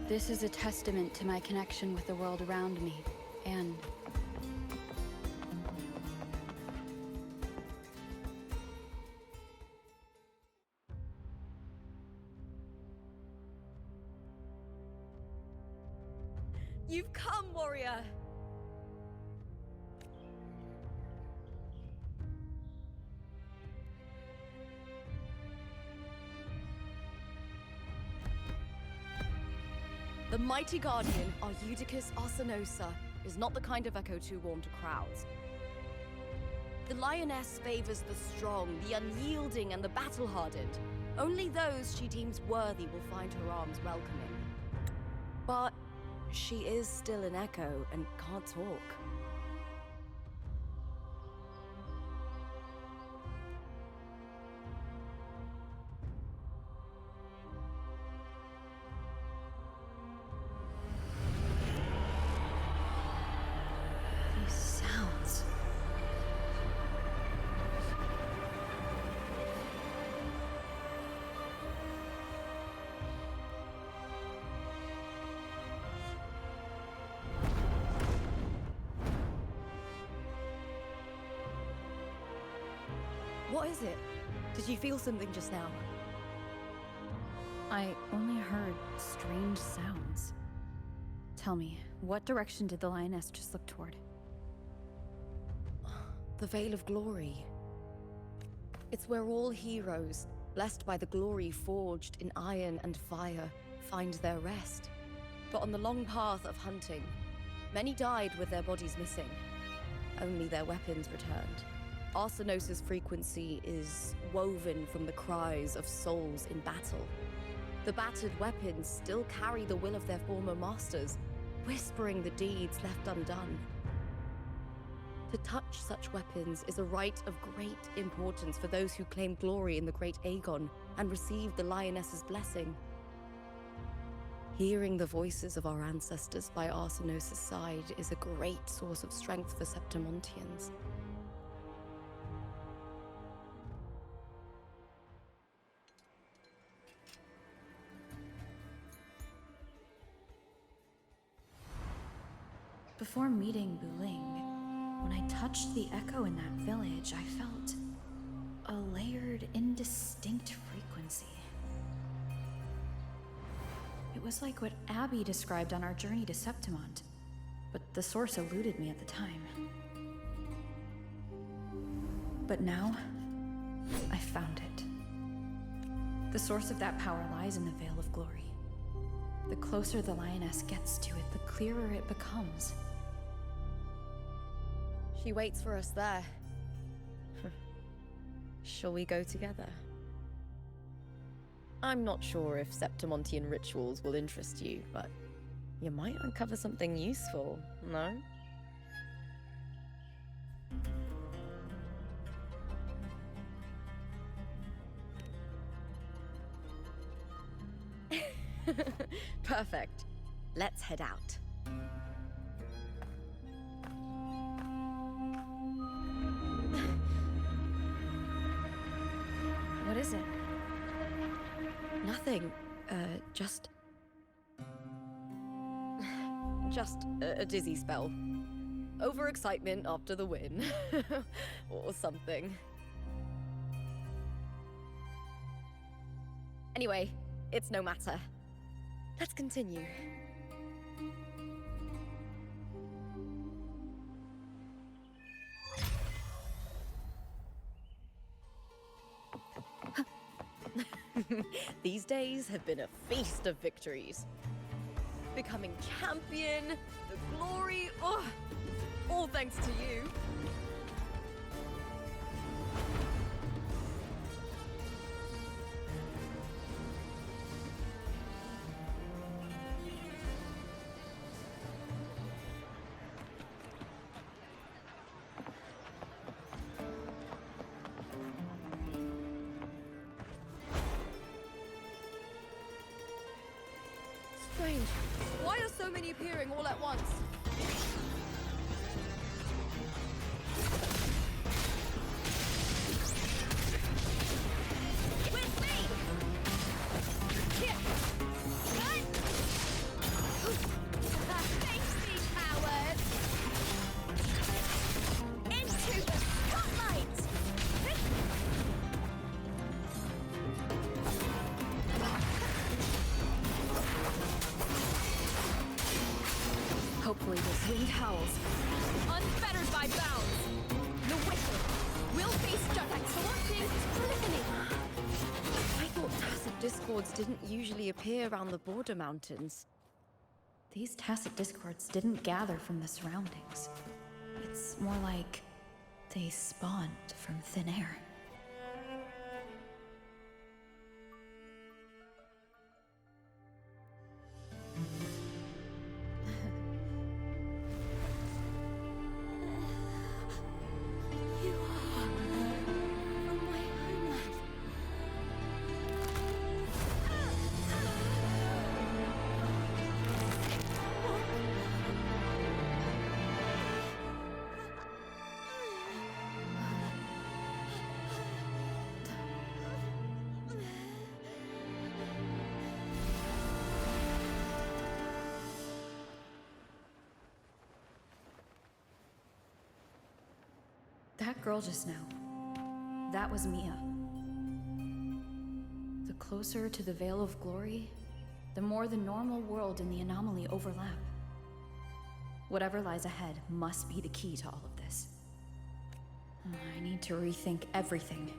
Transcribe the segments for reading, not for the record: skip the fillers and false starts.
This is a testament to my connection with the world around me, and... You've come, warrior! The mighty guardian, our Eutychus Arsinosa, is not the kind of echo too warm to crowds. The lioness favors the strong, the unyielding, and the battle-hardened. Only those she deems worthy will find her arms welcoming. But she is still an echo and can't talk. These sounds... What is it? Did you feel something just now? I only heard strange sounds. Tell me, what direction did the lioness just look toward? The Veil of Glory. It's where all heroes, blessed by the glory forged in iron and fire, find their rest. But on the long path of hunting, many died with their bodies missing. Only their weapons returned. Arsinosa's frequency is woven from the cries of souls in battle. The battered weapons still carry the will of their former masters, whispering the deeds left undone. To touch such weapons is a rite of great importance for those who claim glory in the great Aegon and receive the lioness's blessing. Hearing the voices of our ancestors by Arsinosa's side is a great source of strength for Septimontians. Before meeting Buling, when I touched the echo in that village, I felt a layered, indistinct frequency. It was like what Abby described on our journey to Septimont, but the source eluded me at the time. But now, I found it. The source of that power lies in the Veil of Glory. The closer the lioness gets to it, the clearer it becomes. She waits for us there. Shall we go together? I'm not sure if Septimontian rituals will interest you, but you might uncover something useful, no? Perfect. Let's head out. What is it? Nothing. Just a dizzy spell. Overexcitement after the win. Or something. Anyway, it's no matter. Let's continue. These days have been a feast of victories. Becoming champion, the glory, all thanks to you. Strange. Why are so many appearing all at once? With me! Here! Run! howls, unfettered by bounds. The wicked will face judgment. Something is listening. I thought tacit discords didn't usually appear around the border mountains. These tacit discords didn't gather from the surroundings. It's more like they spawned from thin air. You are from my homeland. That girl just now, that was Mia. The closer to the Veil of Glory, the more the normal world and the anomaly overlap. Whatever lies ahead must be the key to all of this. I need to rethink everything.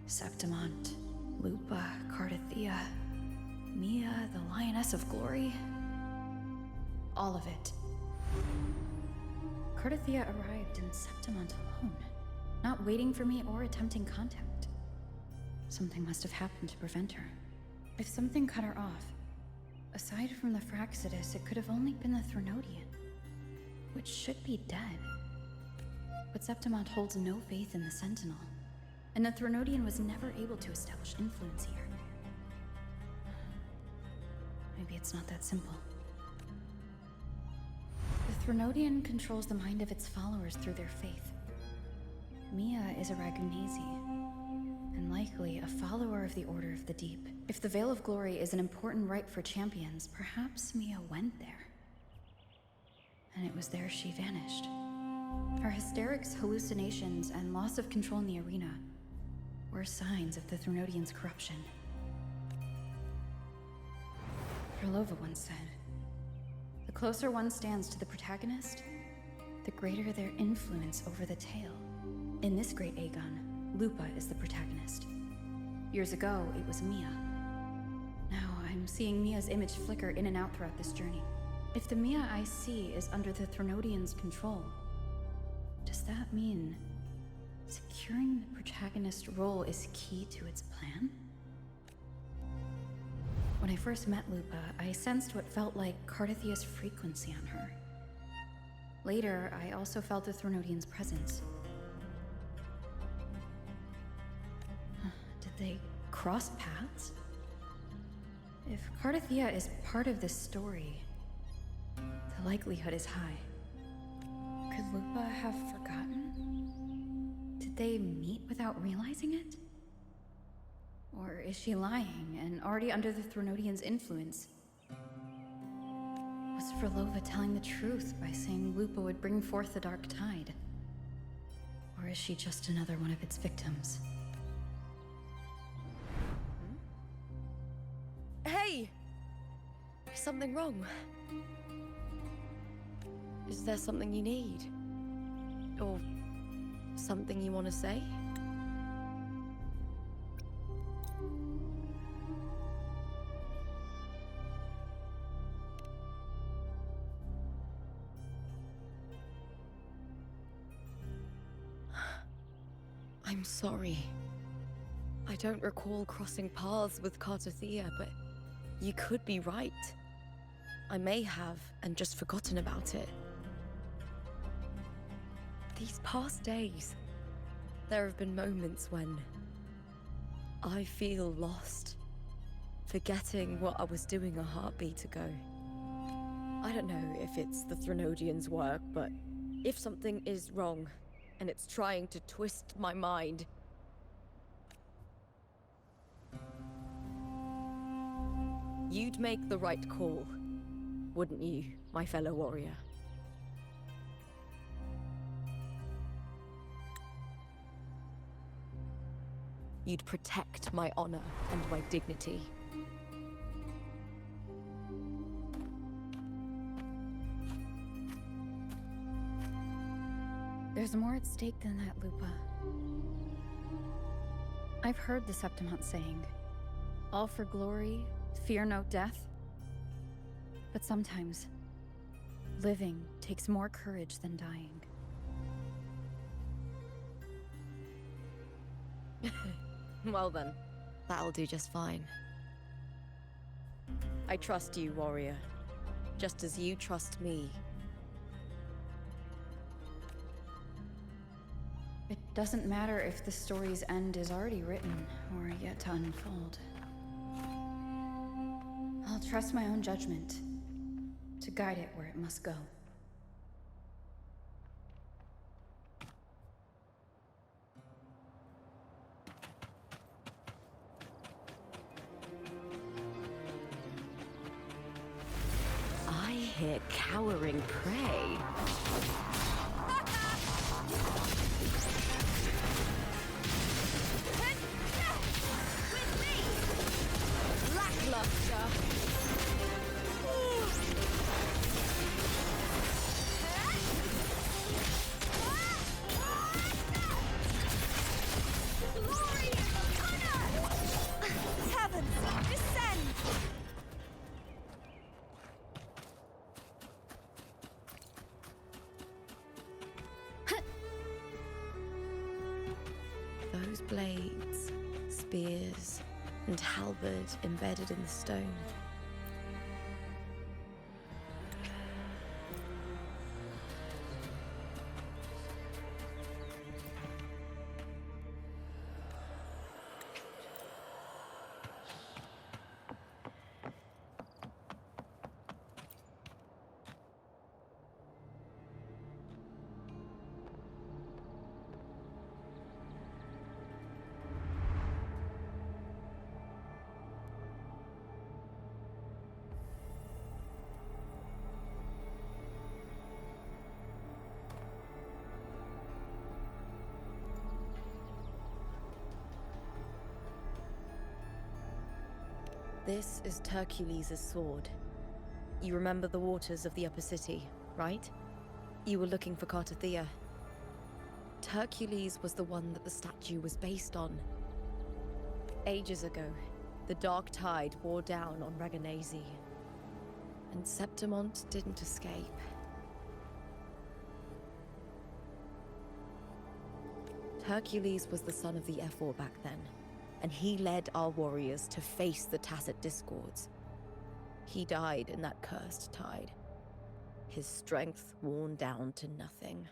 Septimont, Lupa, Cardathea, Mia, the Lioness of Glory. All of it. Cardathea arrived in Septimont alone, not waiting for me or attempting contact. Something must have happened to prevent her. If something cut her off, aside from the Fraxidus, it could have only been the Threnodian, which should be dead. But Septimont holds no faith in the Sentinel, and the Threnodian was never able to establish influence here. Maybe it's not that simple. The Threnodian controls the mind of its followers through their faith. Mia is a Ragunasi, and likely a follower of the Order of the Deep. If the Veil of Glory is an important rite for champions, perhaps Mia went there. And it was there she vanished. Her hysterics, hallucinations, and loss of control in the arena were signs of the Threnodian's corruption. Krylova once said, "The closer one stands to the protagonist, the greater their influence over the tale." In this great Aegon, Lupa is the protagonist. Years ago, it was Mia. Now I'm seeing Mia's image flicker in and out throughout this journey. If the Mia I see is under the Threnodian's control, does that mean securing the protagonist role is key to its plan? When I first met Lupa, I sensed what felt like Cardathea's frequency on her. Later, I also felt the Threnodian's presence. Did they cross paths? If Cardathea is part of this story, the likelihood is high. Could Lupa have forgotten? Did they meet without realizing it? Or is she lying and already under the Threnodian's influence? Was Krylova telling the truth by saying Lupa would bring forth the Dark Tide? Or is she just another one of its victims? Hey! Is something wrong? Is there something you need? Or something you want to say? I'm sorry. I don't recall crossing paths with Cardathea, but you could be right. I may have, and just forgotten about it. These past days, there have been moments when I feel lost, forgetting what I was doing a heartbeat ago. I don't know if it's the Threnodian's work, but if something is wrong, and it's trying to twist my mind, you'd make the right call, wouldn't you, my fellow warrior? You'd protect my honor and my dignity. There's more at stake than that, Lupa. I've heard the Septimont saying, all for glory, fear no death. But sometimes, living takes more courage than dying. Well then, that'll do just fine. I trust you, warrior. Just as you trust me. It doesn't matter if the story's end is already written or yet to unfold. I'll trust my own judgment to guide it where it must go. I hear cowering prey. With me! Lackluster! Glory and honor! Heavens, descend! Those blades, spears, and halberd embedded in the stone. This is Hercules' sword. You remember the waters of the upper city, right? You were looking for Cartathea. Hercules was the one that the statue was based on. Ages ago, the dark tide wore down on Reganesi, and Septimont didn't escape. Hercules was the son of the Ephor back then, and he led our warriors to face the Tacit Discords. He died in that cursed tide, his strength worn down to nothing.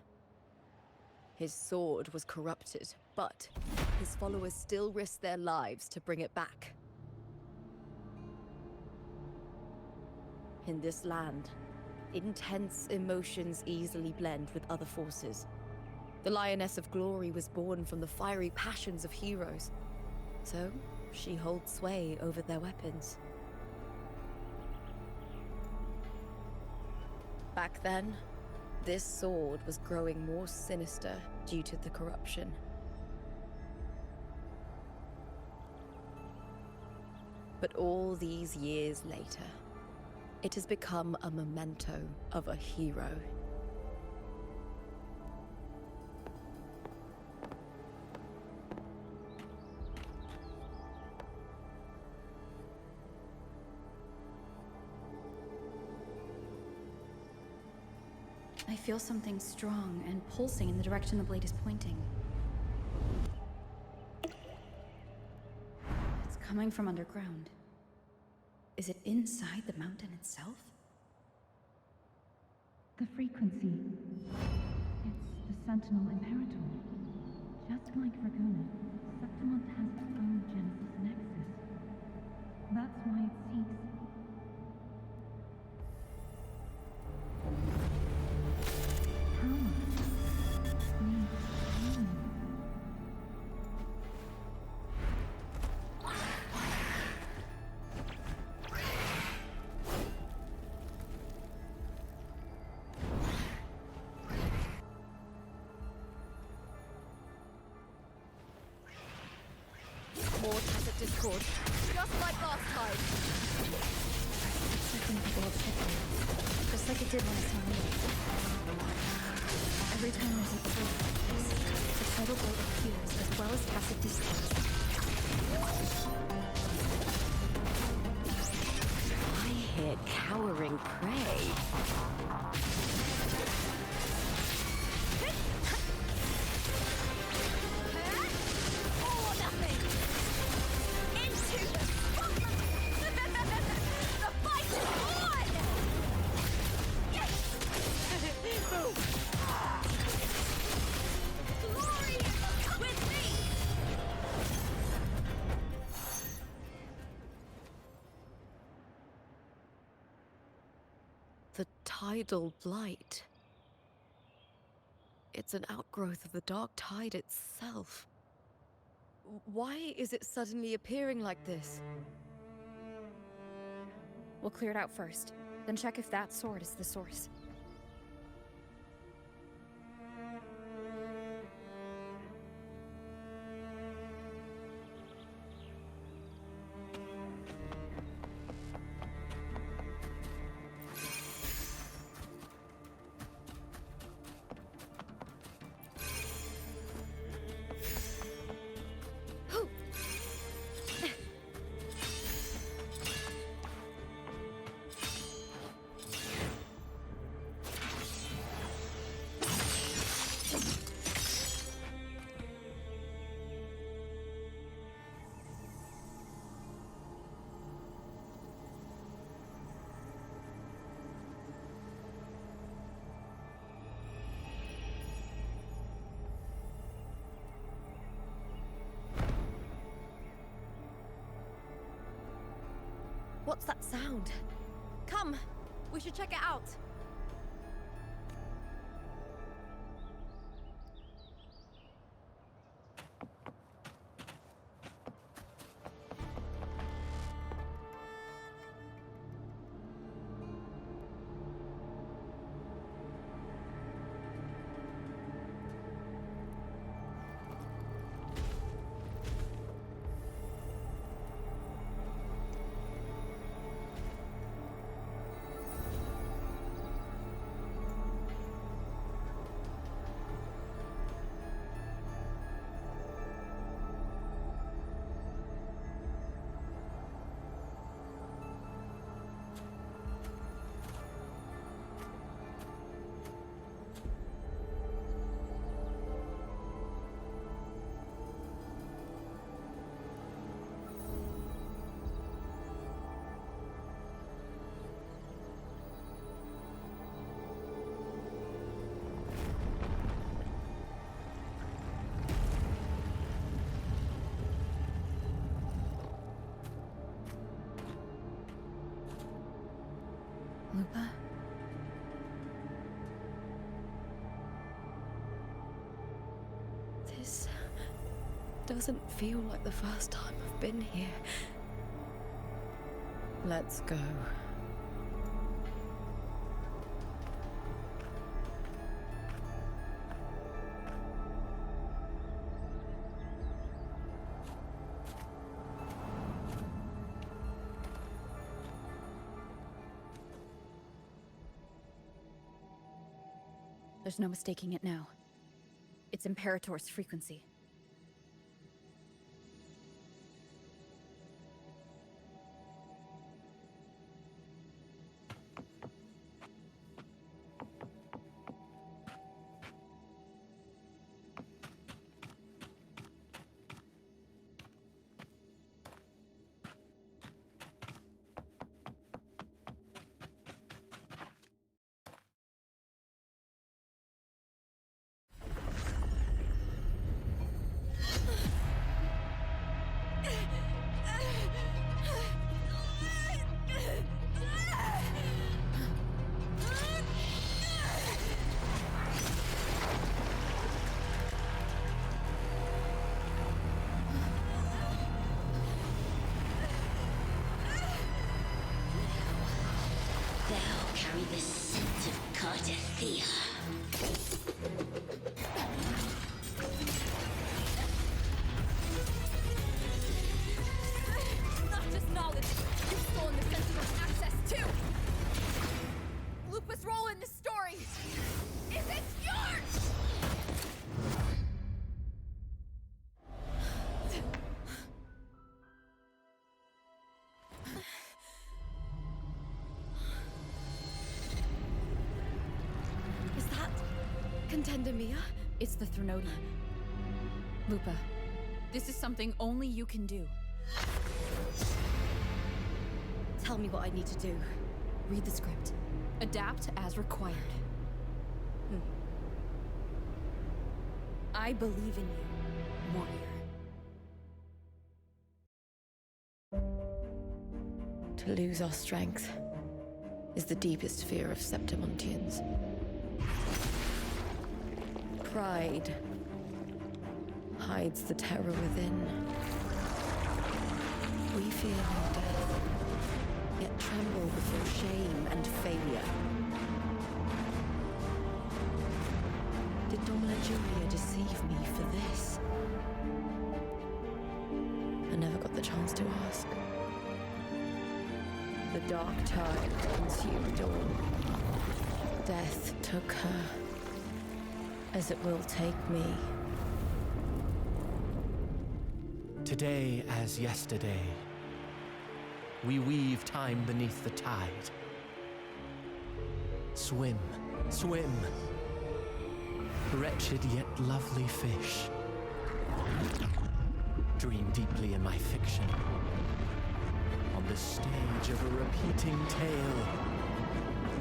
His sword was corrupted, but his followers still risked their lives to bring it back. In this land, intense emotions easily blend with other forces. The Lioness of Glory was born from the fiery passions of heroes, so she holds sway over their weapons. Back then, this sword was growing more sinister due to the corruption. But all these years later, it has become a memento of a hero. I feel something strong and pulsing in the direction the blade is pointing. It's coming from underground. Is it inside the mountain itself? The frequency. It's the Sentinel Imperator. Just like Dragona, Septimont has its own Genesis Nexus. That's why it seeks... More Tacit Discord, just like last time. Something the world shifting, just like it did when I saw you. Every time there's a proof, tidal blade appears as well as casts a distance. I hear cowering prey. All or nothing! Into the spotlight! The fight is on! Yes! Glory with me! The tidal blight. It's an outgrowth of the dark tide itself. Why is it suddenly appearing like this? We'll clear it out first, then check if that sword is the source. What's that sound? Come, we should check it out. Lupa? This doesn't feel like the first time I've been here. Let's go. There's no mistaking it now. It's Imperator's frequency. Thou carry the scent of Cardathia. Not just knowledge, you've stolen the Sentinel's access too! Lupa's role in this story! Is it yours? Contender Mia? It's the Threnodian. Lupa, this is something only you can do. Tell me what I need to do. Read the script. Adapt as required. I believe in you, warrior. To lose our strength is the deepest fear of Septimontians. Pride hides the terror within. We fear no death, yet tremble before shame and failure. Did Domina Julia deceive me for this? I never got the chance to ask. The dark tide consumed all. Death took her, as it will take me. Today as yesterday, we weave time beneath the tide. Swim, swim, wretched yet lovely fish. Dream deeply in my fiction, on the stage of a repeating tale,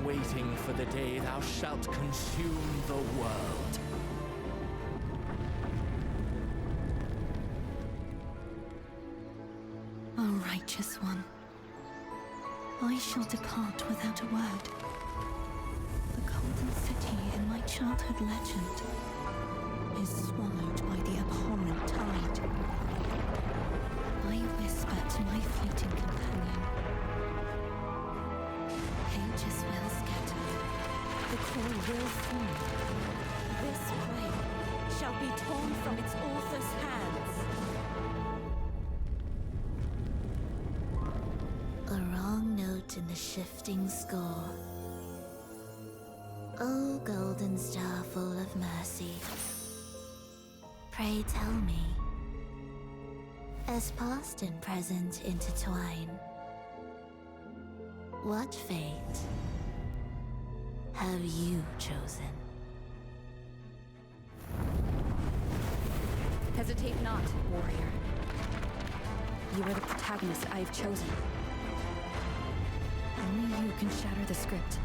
waiting for the day thou shalt consume the world. O righteous one, I shall depart without a word. The golden city in my childhood legend is swallowed by the abhorrent tide. I whisper to my fleeting companion. Pages will scatter, the core will fall. This play shall be torn from its author's hands. A wrong note in the shifting score. O golden star full of mercy, pray tell me, as past and present intertwine, what fate have you chosen? Hesitate not, warrior. You are the protagonist I have chosen. Only you can shatter the script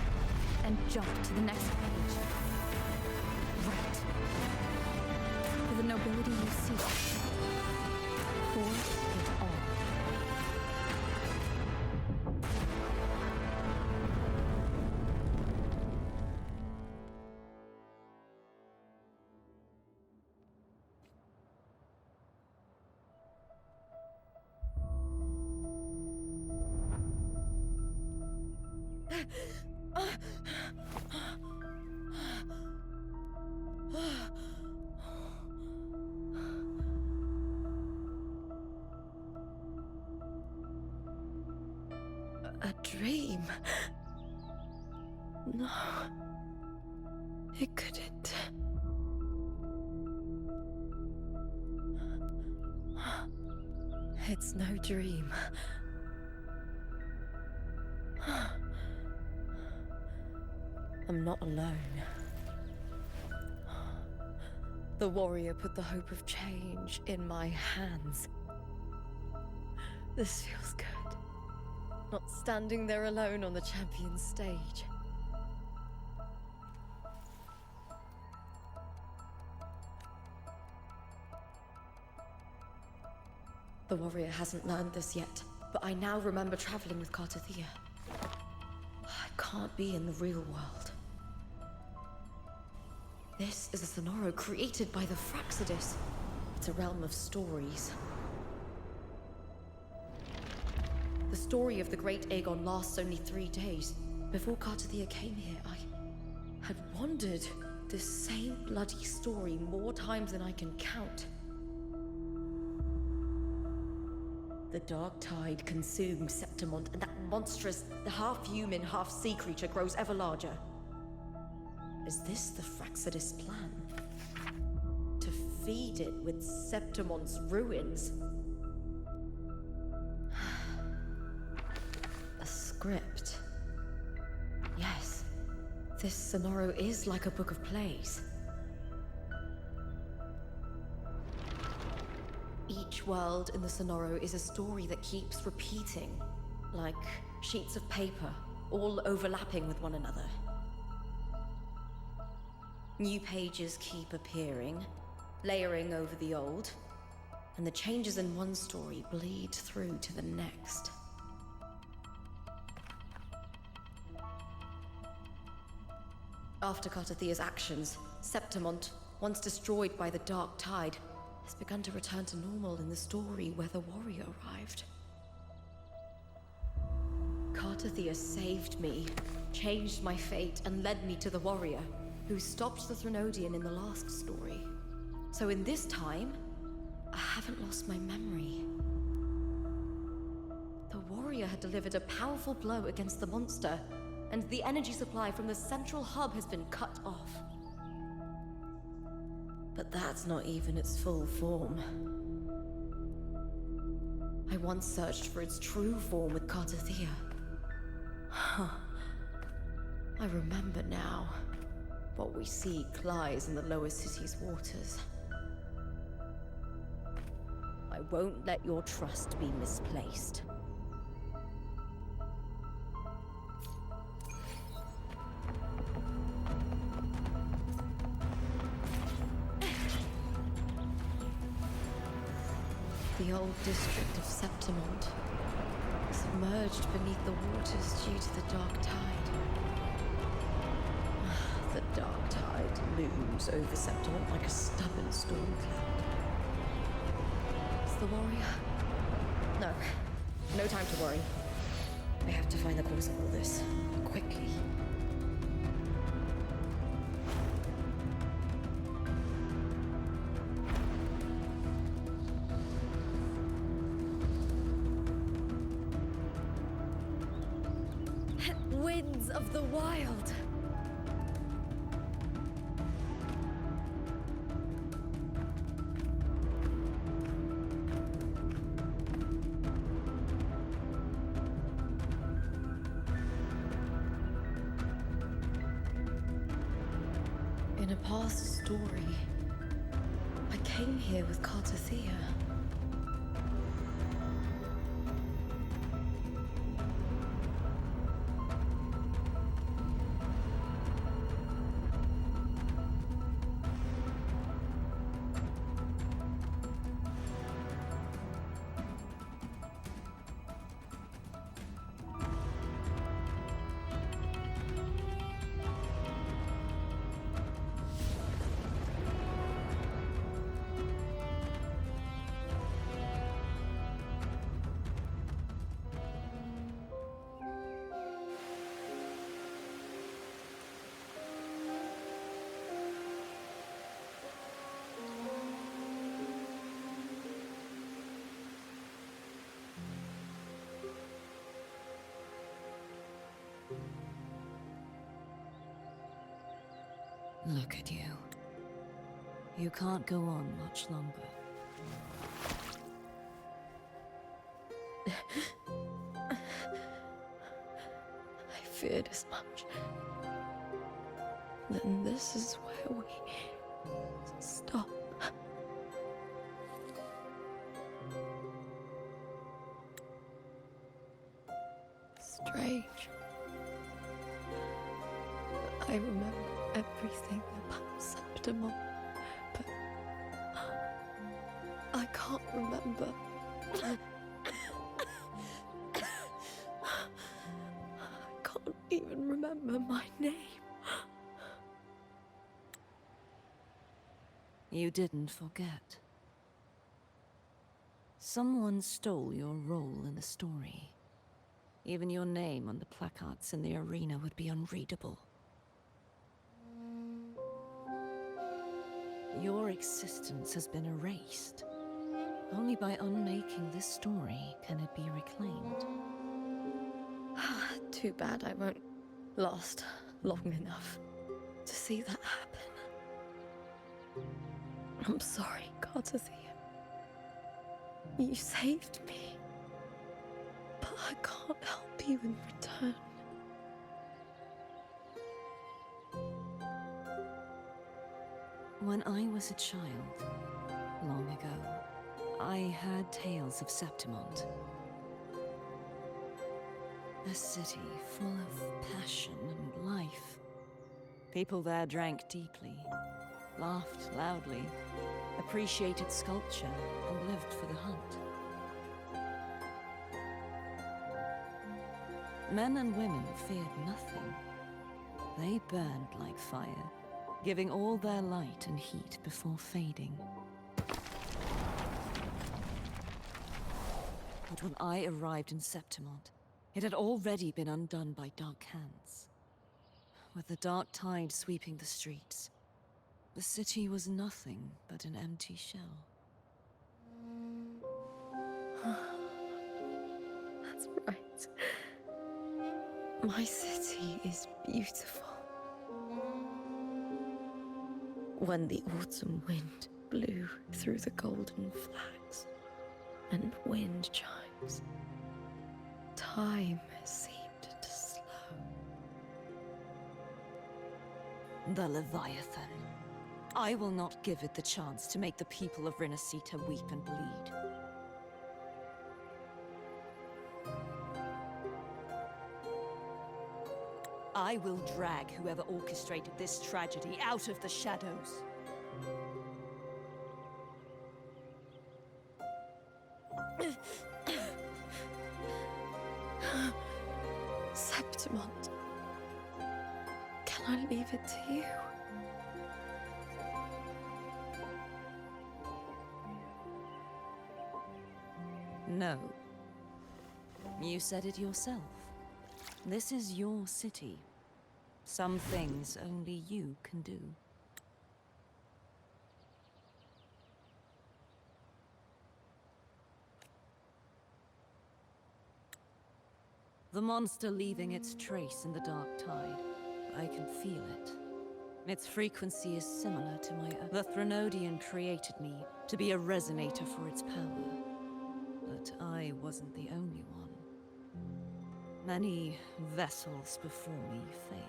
and jump to the next page. Right. For the nobility you seek. For it all. A dream? No. It couldn't. It's no dream. I'm not alone. The warrior put the hope of change in my hands. This feels good. Not standing there alone on the champion's stage. The warrior hasn't learned this yet, but I now remember traveling with Cartathea. I can't be in the real world. This is a Sonoro created by the Fraxidus. It's a realm of stories. The story of the great Aegon lasts only 3 days. Before Cartathea came here, I had wandered this same bloody story more times than I can count. The dark tide consumes Septimont, and that monstrous, half-human, half-sea creature grows ever larger. Is this the Fraxidus plan? To feed it with Septimont's ruins? A script. Yes, this Sonoro is like a book of plays. Each world in the Sonoro is a story that keeps repeating, like sheets of paper, all overlapping with one another. New pages keep appearing, layering over the old, and the changes in one story bleed through to the next. After Cartathea's actions, Septimont, once destroyed by the Dark Tide, has begun to return to normal in the story where the warrior arrived. Cartathea saved me, changed my fate, and led me to the warrior, who stopped the Threnodian in the last story. So in this time, I haven't lost my memory. The warrior had delivered a powerful blow against the monster, and the energy supply from the central hub has been cut off. But that's not even its full form. I once searched for its true form with Cartathea. I remember now. What we seek lies in the lower city's waters. I won't let your trust be misplaced. The old district of Septimont, submerged beneath the waters due to the Dark Tide. The Dark Tide looms over Septimont like a stubborn storm cloud. It's the warrior? No. No time to worry. I have to find the cause of all this. Quickly. Winds of the wild! In a past story, I came here with Cartathea. Look at you. You can't go on much longer. I feared as much. Then this is where we stop. Strange. I remember everything about Septimont, but I can't remember. I can't even remember my name. You didn't forget. Someone stole your role in the story. Even your name on the placards in the arena would be unreadable. Your existence has been erased. Only by unmaking this story can it be reclaimed. Too bad I won't last long enough to see that happen. I'm sorry, Cartathea. You saved me. But I can't help you in return. When I was a child, long ago, I heard tales of Septimont. A city full of passion and life. People there drank deeply, laughed loudly, appreciated sculpture, and lived for the hunt. Men and women feared nothing. They burned like fire, giving all their light and heat before fading. But when I arrived in Septimont, it had already been undone by dark hands. With the dark tide sweeping the streets, the city was nothing but an empty shell. That's right. My city is beautiful. When the autumn wind blew through the golden flags and wind chimes, time seemed to slow. The Leviathan. I will not give it the chance to make the people of Rinasita weep and bleed. I will drag whoever orchestrated this tragedy out of the shadows. Septimont, can I leave it to you? No. You said it yourself. This is your city. Some things only you can do. The monster leaving its trace in the dark tide. I can feel it. Its frequency is similar to my own. The Threnodian created me to be a resonator for its power. But I wasn't the only one. Many vessels before me failed.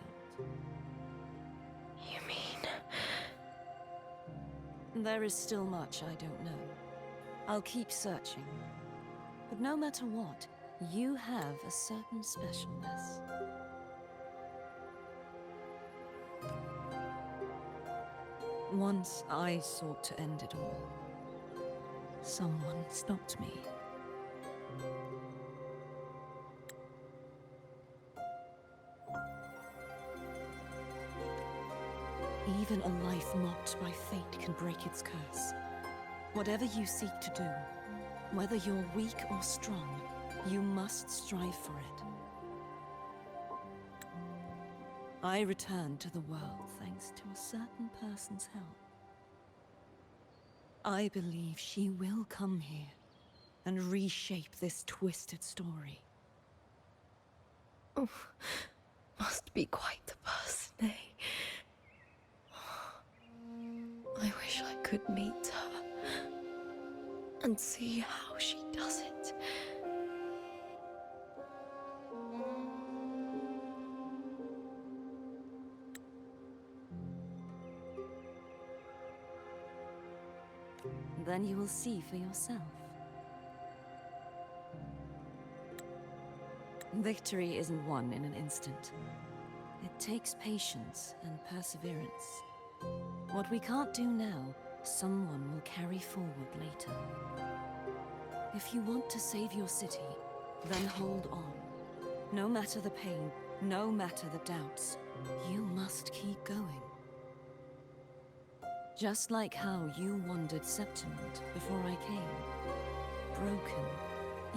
You mean? There is still much I don't know. I'll keep searching. But no matter what, you have a certain specialness. Once I sought to end it all. Someone stopped me. Even a life mocked by fate can break its curse. Whatever you seek to do, whether you're weak or strong, you must strive for it. I returned to the world thanks to a certain person's help. I believe she will come here and reshape this twisted story. Oh, must be quite the person, eh? I wish I could meet her and see how she does it. Then you will see for yourself. Victory isn't won in an instant. It takes patience and perseverance. What we can't do now, someone will carry forward later. If you want to save your city, then hold on. No matter the pain, no matter the doubts, you must keep going. Just like how you wandered Septimont before I came. Broken,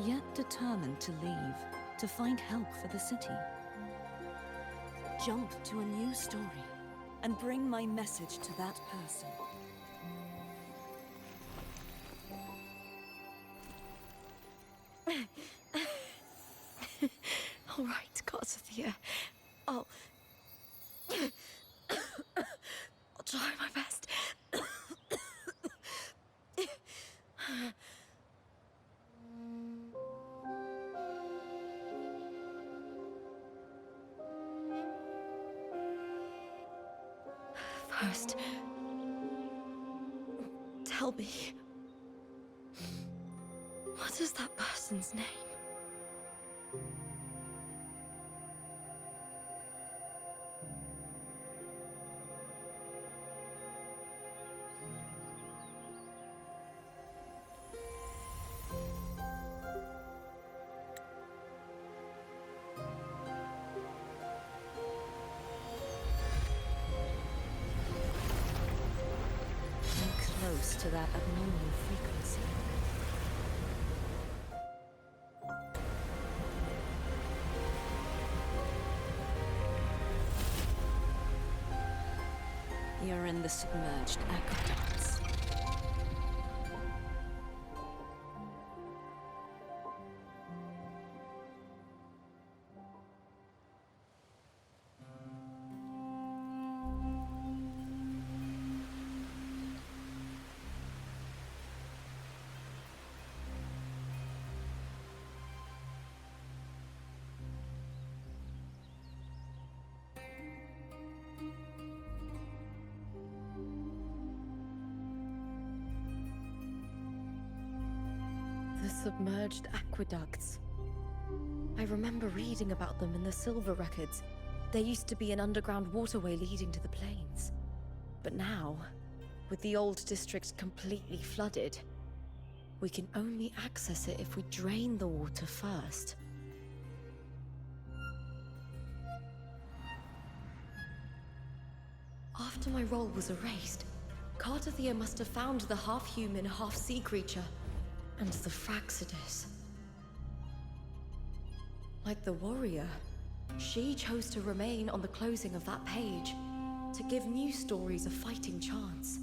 yet determined to leave, to find help for the city. Jump to a new story, and bring my message to that person. All right, gods of the air. I'll try my best. First, tell me, What is that person's name? Close to that abnormal frequency. You're in the submerged aqueducts. The submerged aqueducts. I remember reading about them in the Silver Records. There used to be an underground waterway leading to the plains. But now, with the old district completely flooded, we can only access it if we drain the water first. After my role was erased, Cartathea must have found the half-human, half-sea creature, and the Fraxidus. Like the warrior, she chose to remain on the closing of that page, to give new stories a fighting chance.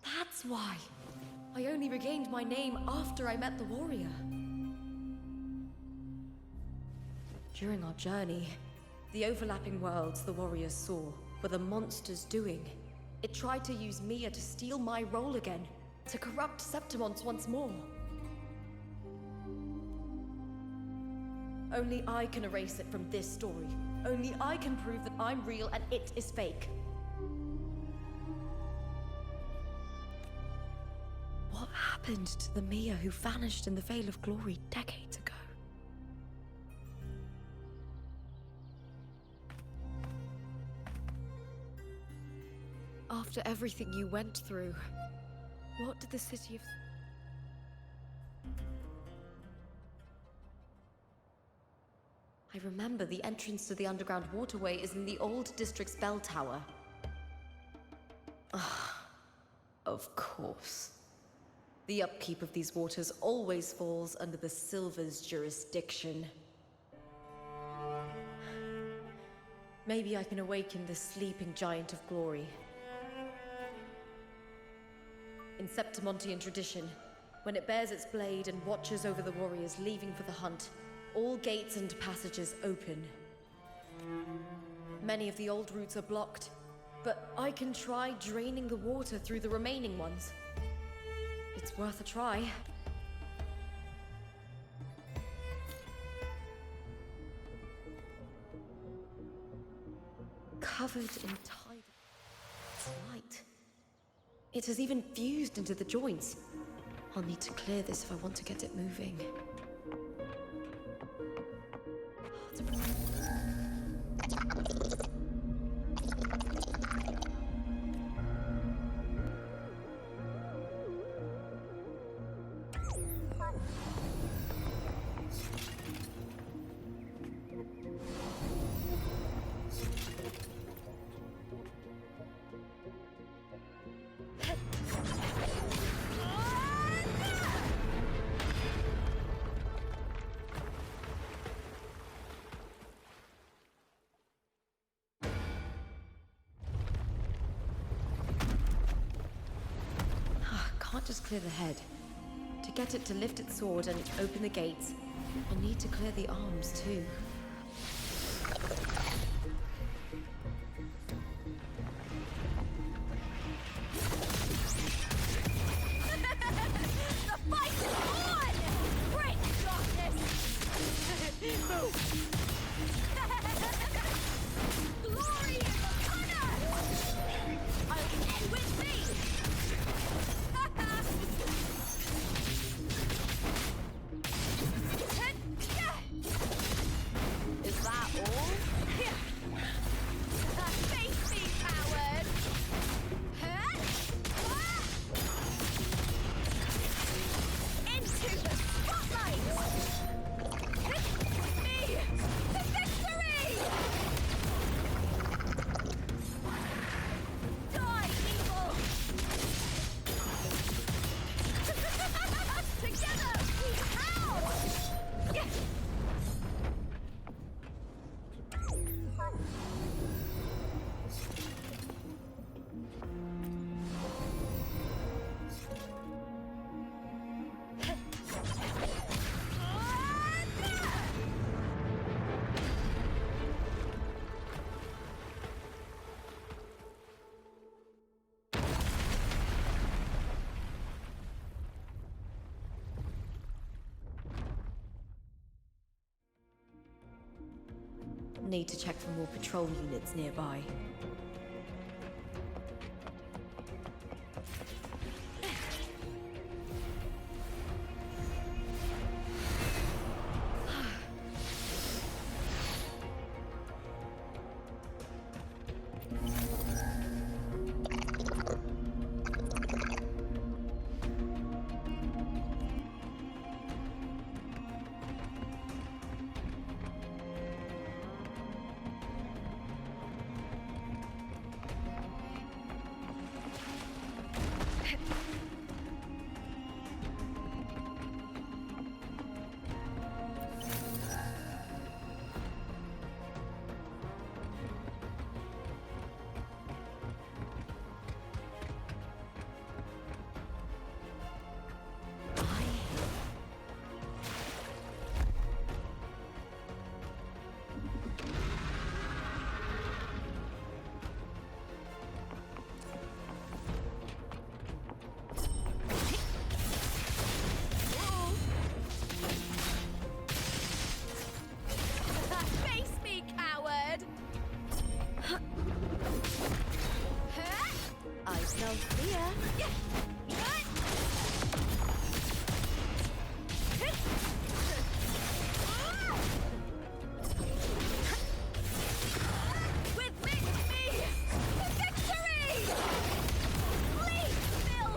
That's why I only regained my name after I met the warrior. During our journey, the overlapping worlds the warriors saw were the monsters doing. It tried to use Mia to steal my role again, to corrupt Septimons once more. Only I can erase it from this story. Only I can prove that I'm real and it is fake. What happened to the Mia who vanished in the Veil of Glory decades ago? After everything you went through, what did the city of... I remember the entrance to the underground waterway is in the old district's bell tower. Ah, of course. The upkeep of these waters always falls under the Silver's jurisdiction. Maybe I can awaken the sleeping giant of glory. In Septimontian tradition, when it bears its blade and watches over the warriors leaving for the hunt, all gates and passages open. Many of the old routes are blocked, but I can try draining the water through the remaining ones. It's worth a try. Covered in tide. It's light. It has even fused into the joints. I'll need to clear this if I want to get it moving. Can't just clear the head. To get it to lift its sword and open the gates, I need to clear the arms too. The fight is on! Break darkness! Glory is upon us! I'll end with Need to check for more patrol units nearby. Face me, coward! I smell fear. With me, for victory! Please, Bill!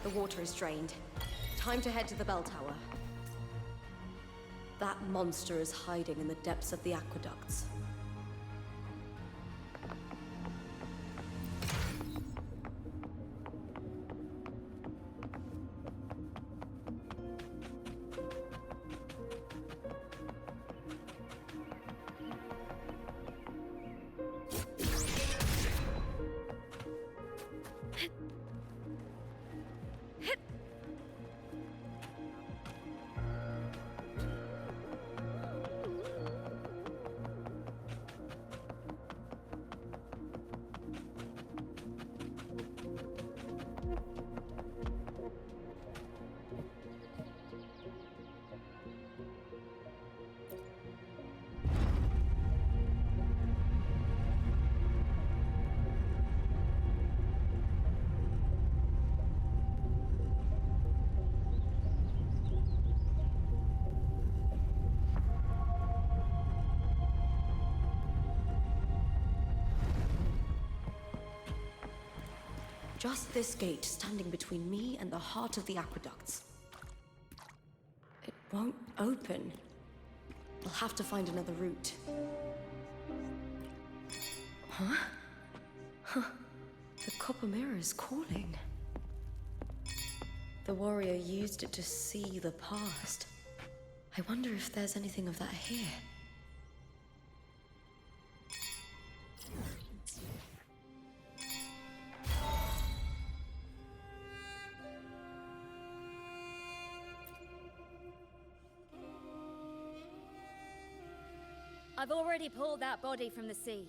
The water is drained. Time to head to the bell tower. That monster is hiding in the depths of the aqueducts. Just this gate standing between me and the heart of the aqueducts. It won't open. I'll have to find another route. Huh? The copper mirror is calling. The warrior used it to see the past. I wonder if there's anything of that here. I've already pulled that body from the sea.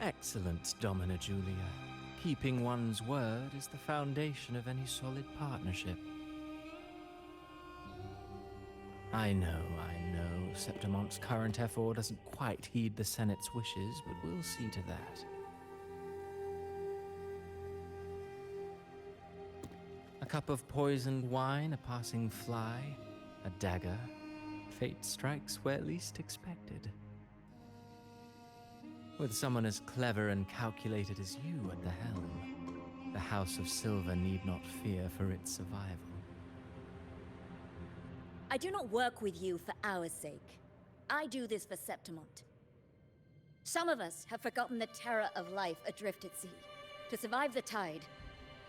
Excellent, Domina Julia. Keeping one's word is the foundation of any solid partnership. I know. Septimont's current effort doesn't quite heed the Senate's wishes, but we'll see to that. A cup of poisoned wine, a passing fly, a dagger. Fate strikes where least expected. With someone as clever and calculated as you at the helm, the House of Silver need not fear for its survival. I do not work with you for our sake. I do this for Septimont. Some of us have forgotten the terror of life adrift at sea. To survive the tide,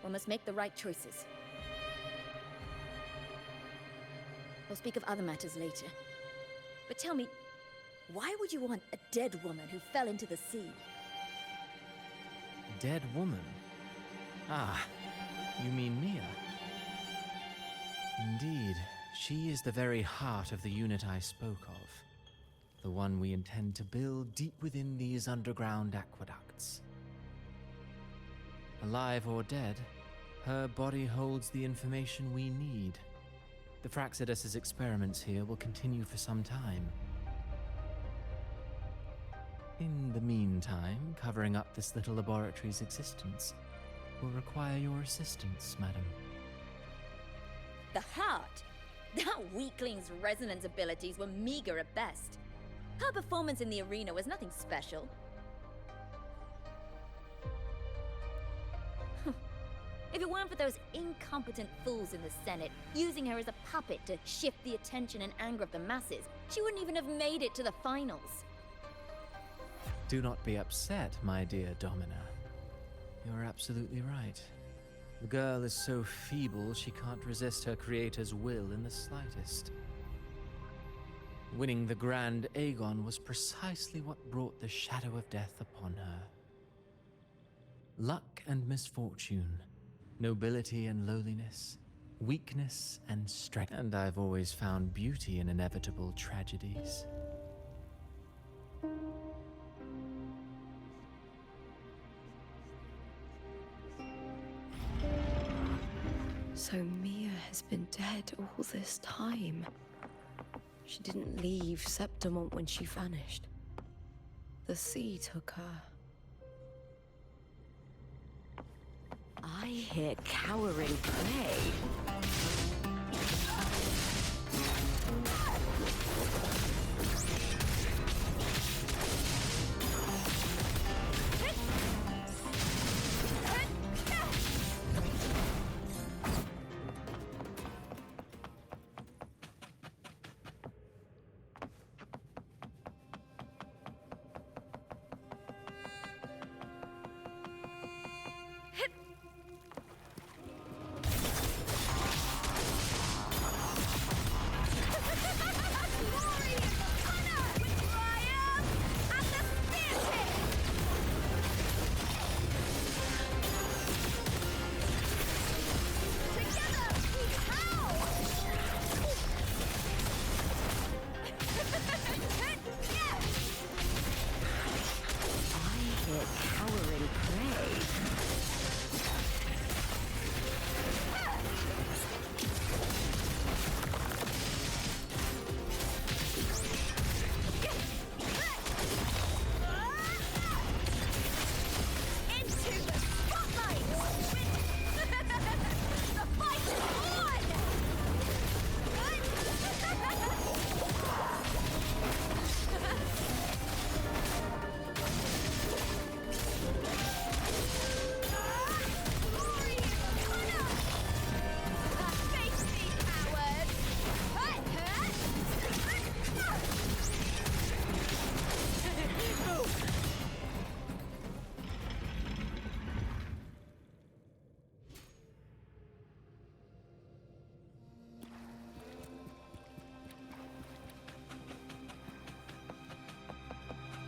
one must make the right choices. We'll speak of other matters later. But tell me, why would you want a dead woman who fell into the sea? Dead woman? Ah, you mean Mia? Indeed, she is the very heart of the unit I spoke of. The one we intend to build deep within these underground aqueducts. Alive or dead, her body holds the information we need. The Fraxidus's experiments here will continue for some time. In the meantime, covering up this little laboratory's existence will require your assistance, madam. The heart? That weakling's resonance abilities were meager at best. Her performance in the arena was nothing special. If it weren't for those incompetent fools in the Senate using her as a puppet to shift the attention and anger of the masses, she wouldn't even have made it to the finals. Do not be upset, my dear Domina. You're absolutely right. The girl is so feeble she can't resist her creator's will in the slightest. Winning the Grand Aegon was precisely what brought the shadow of death upon her. Luck and misfortune, nobility and lowliness, weakness and strength. And I've always found beauty in inevitable tragedies. So Mia has been dead all this time. She didn't leave Septimont when she vanished. The sea took her. I hear cowering prey. Cowering prey. Into the spotlight! The fight is on!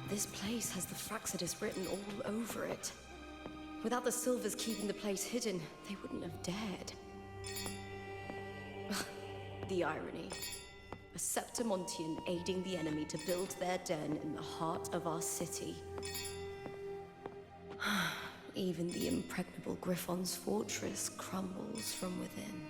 This place has the Fraxidus written all over it. Without the Silvers keeping the place hidden, they wouldn't have dared. The irony. A Septimontian aiding the enemy to build their den in the heart of our city. Even the impregnable Griffon's fortress crumbles from within.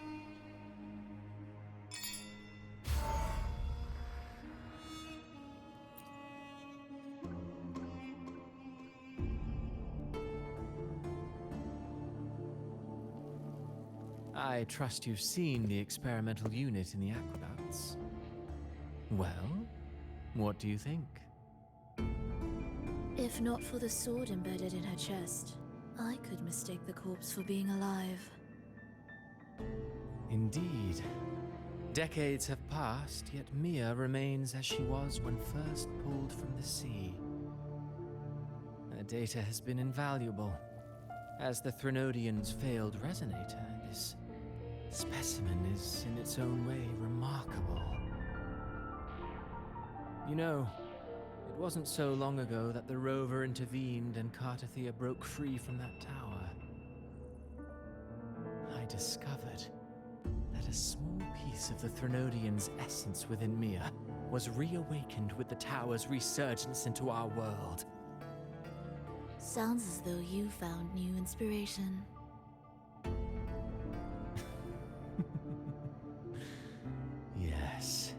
I trust you've seen the experimental unit in the aqueducts. Well, what do you think? If not for the sword embedded in her chest, I could mistake the corpse for being alive. Indeed. Decades have passed, yet Mia remains as she was when first pulled from the sea. Her data has been invaluable. As the Threnodian's failed resonator, this specimen is in its own way remarkable. You know, it wasn't so long ago that the rover intervened and Cartathea broke free from that tower. I discovered that a small piece of the Threnodian's essence within Mia was reawakened with the tower's resurgence into our world. Sounds as though you found new inspiration. Yes.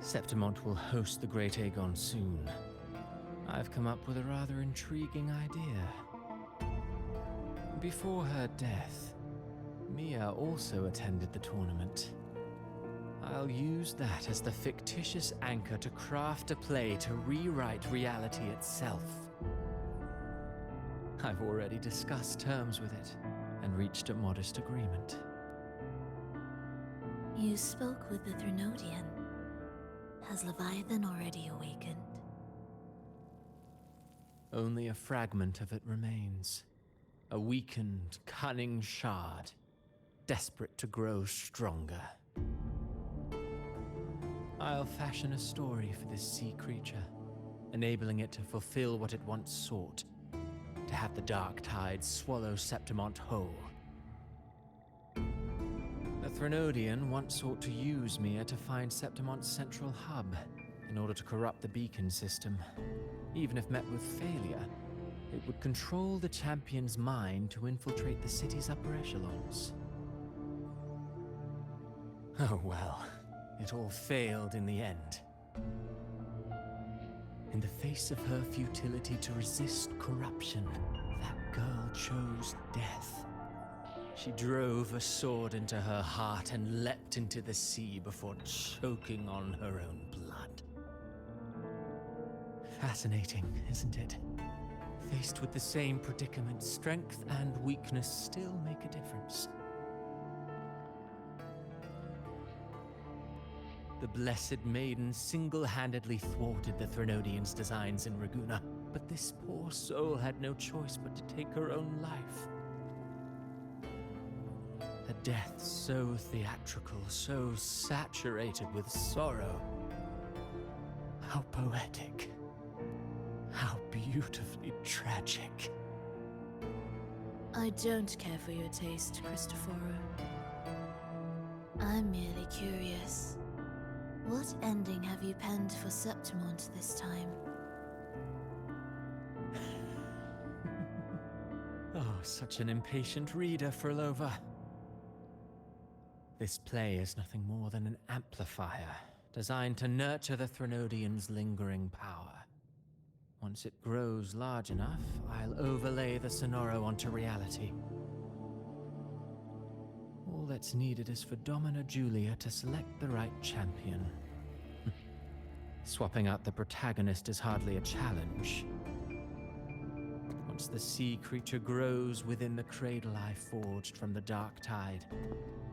Septimont will host the Great Aegon soon. I've come up with a rather intriguing idea. Before her death, Mia also attended the tournament. I'll use that as the fictitious anchor to craft a play to rewrite reality itself. I've already discussed terms with it and reached a modest agreement. You spoke with the Threnodian. Has Leviathan already awakened? Only a fragment of it remains. A weakened, cunning shard, desperate to grow stronger. I'll fashion a story for this sea creature, enabling it to fulfill what it once sought, to have the dark tide swallow Septimont whole. The Threnodian once sought to use Mia to find Septimont's central hub in order to corrupt the beacon system. Even if met with failure, it would control the champion's mind to infiltrate the city's upper echelons. Oh well, it all failed in the end. In the face of her futility to resist corruption, that girl chose death. She drove a sword into her heart and leapt into the sea before choking on her own blood. Fascinating, isn't it? Faced with the same predicament, strength and weakness still make a difference. The Blessed Maiden single-handedly thwarted the Threnodian's designs in Raguna, but this poor soul had no choice but to take her own life. A death so theatrical, so saturated with sorrow. How poetic. How beautifully tragic. I don't care for your taste, Cristoforo. I'm merely curious. What ending have you penned for Septimont this time? Oh, such an impatient reader, Frolova. This play is nothing more than an amplifier, designed to nurture the Threnodian's lingering power. Once it grows large enough, I'll overlay the Sonoro onto reality. All that's needed is for Domina Julia to select the right champion. Swapping out the protagonist is hardly a challenge. Once the sea creature grows within the cradle I forged from the dark tide,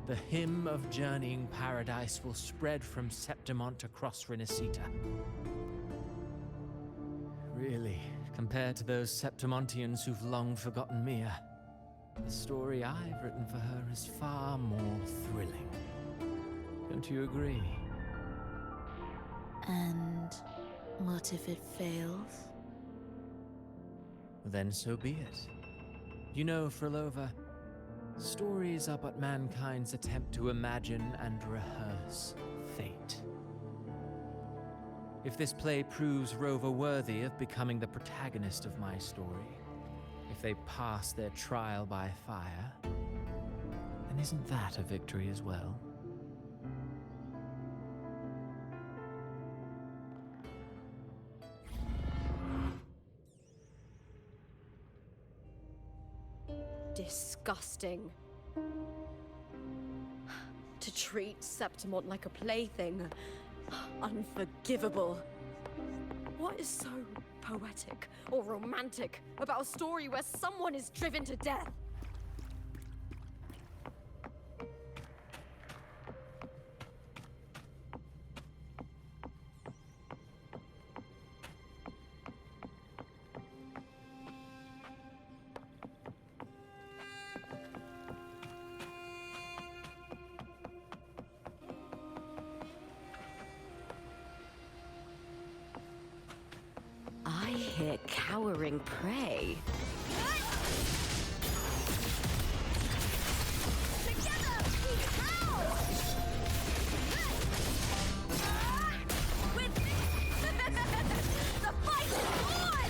the hymn of journeying paradise will spread from Septimont across Renacita. Really, compared to those Septimontians who've long forgotten Mia, the story I've written for her is far more thrilling. Don't you agree? And what if it fails? Then so be it. You know, Frolova, stories are but mankind's attempt to imagine and rehearse fate. If this play proves Rover worthy of becoming the protagonist of my story, if they pass their trial by fire, then isn't that a victory as well? Disgusting. To treat Septimont like a plaything. Unforgivable. What is so poetic or romantic about a story where someone is driven to death. I hear cowering prey. Together, we howl! With the fight is on!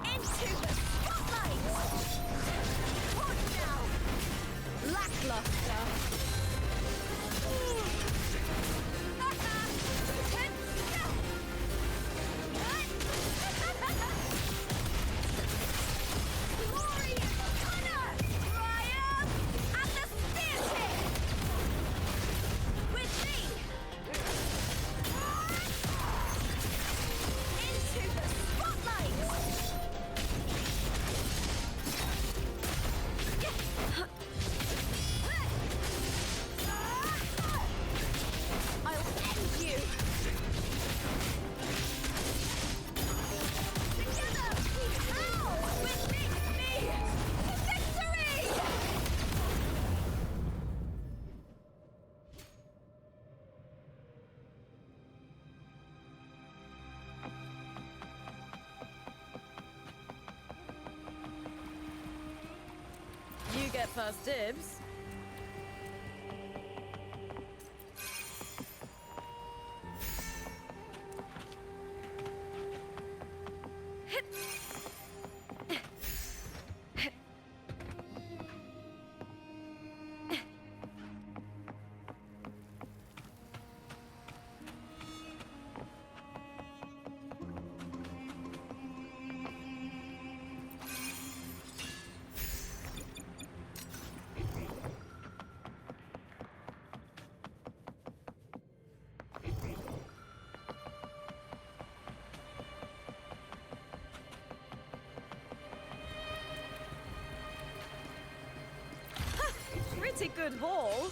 Into the spotlight! On now! Lackluster. Glory and honor! Triumph at the spear tip! With me! Into the spotlight! I'll end you! Together we howl! With me! Victory! You get first dibs. Pretty good haul.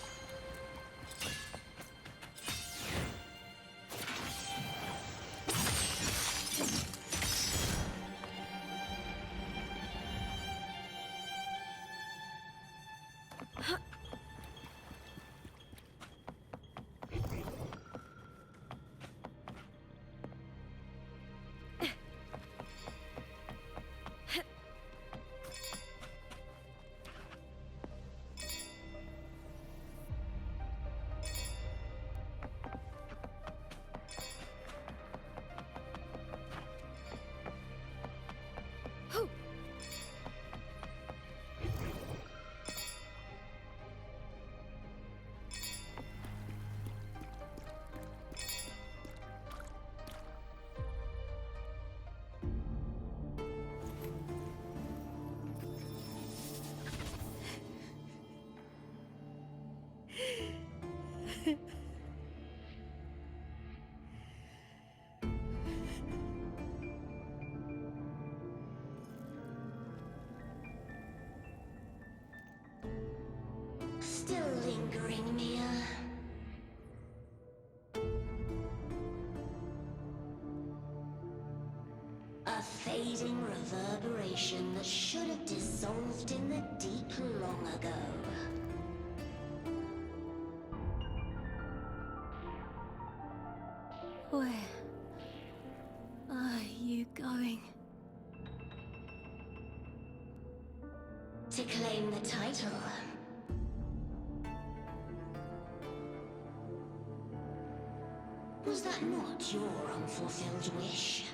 Still lingering, Mia. A fading reverberation that should have dissolved in the deep long ago. Where are you going? To claim the title. Was that not your unfulfilled wish?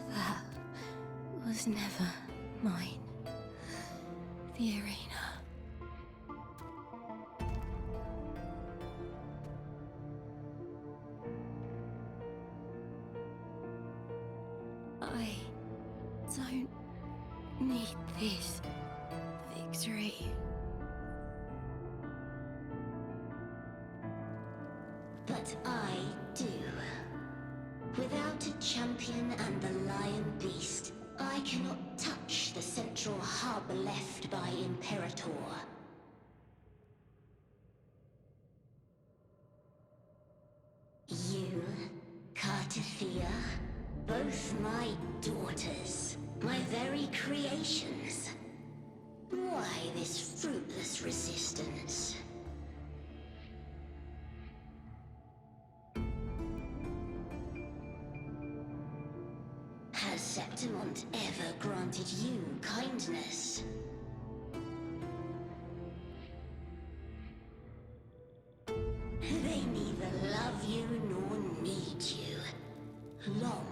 That was never mine. The arena. I don't need this victory. But I do. Without a champion and the Lion Beast, I cannot touch the central hub left by Imperator. You, Cartathea, both my daughters, my very creations. Why this fruitless resistance? Has Septimont ever granted you kindness? They neither love you nor need you. Long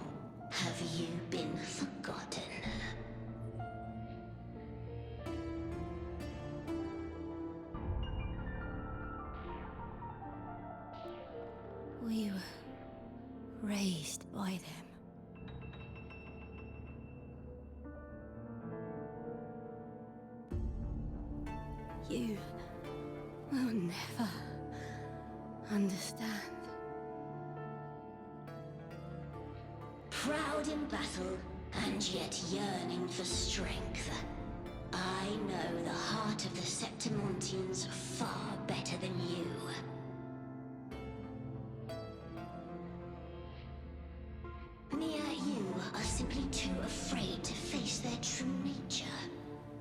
have you been forgotten. We were raised by them. You will never understand. Proud in battle, and yet yearning for strength. I know the heart of the Septimontians far better than you. Mia, you are simply too afraid to face their true nature.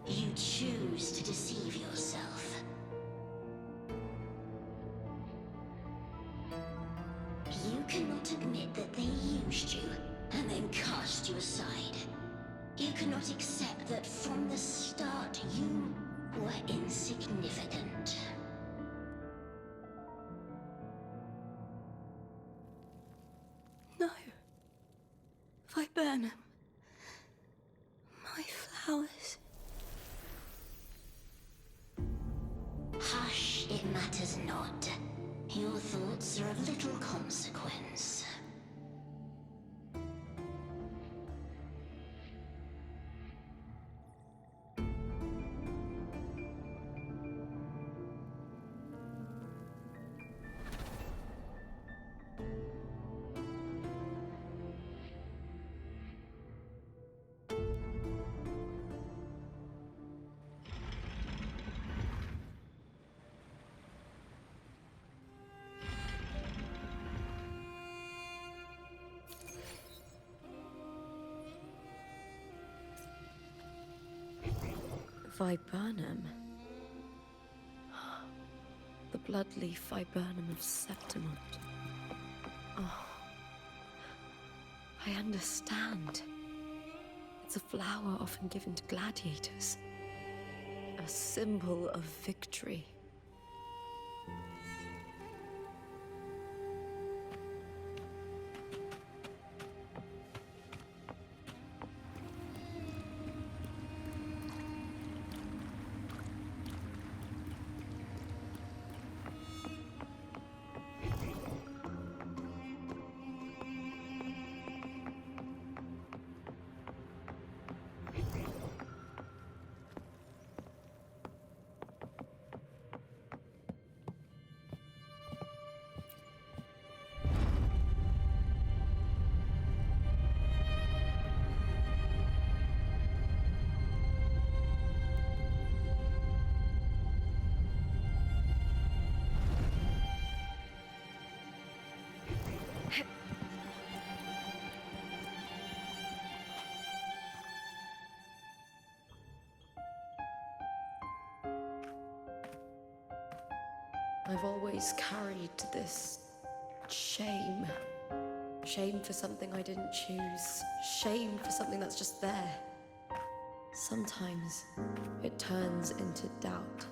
You choose to deceive yourself. You cannot admit that they used you, and then cast you aside. You cannot accept that from the start you were insignificant. No. Viburnum. My flowers. Hush, it matters not. Your thoughts are of little consequence. Viburnum. The bloodleaf viburnum of Septimont. Oh. I understand. It's a flower often given to gladiators. A symbol of victory. I've always carried this shame. Shame for something I didn't choose. Shame for something that's just there. Sometimes it turns into doubt.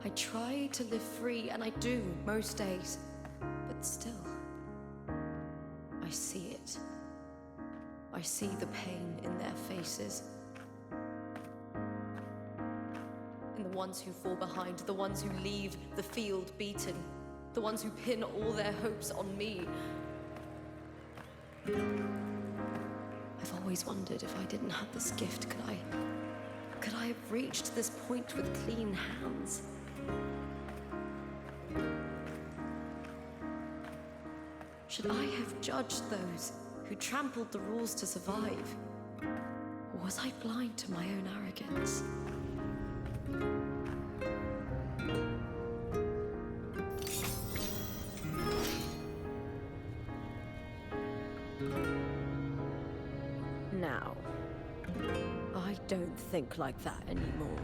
I try to live free, and I do most days. But still, I see it. I see the pain in their faces. In the ones who fall behind, the ones who leave the field beaten, the ones who pin all their hopes on me. I've always wondered if I didn't have this gift, could I have reached this point with clean hands? Should I have judged those who trampled the rules to survive? Or was I blind to my own arrogance? Now, I don't think like that anymore.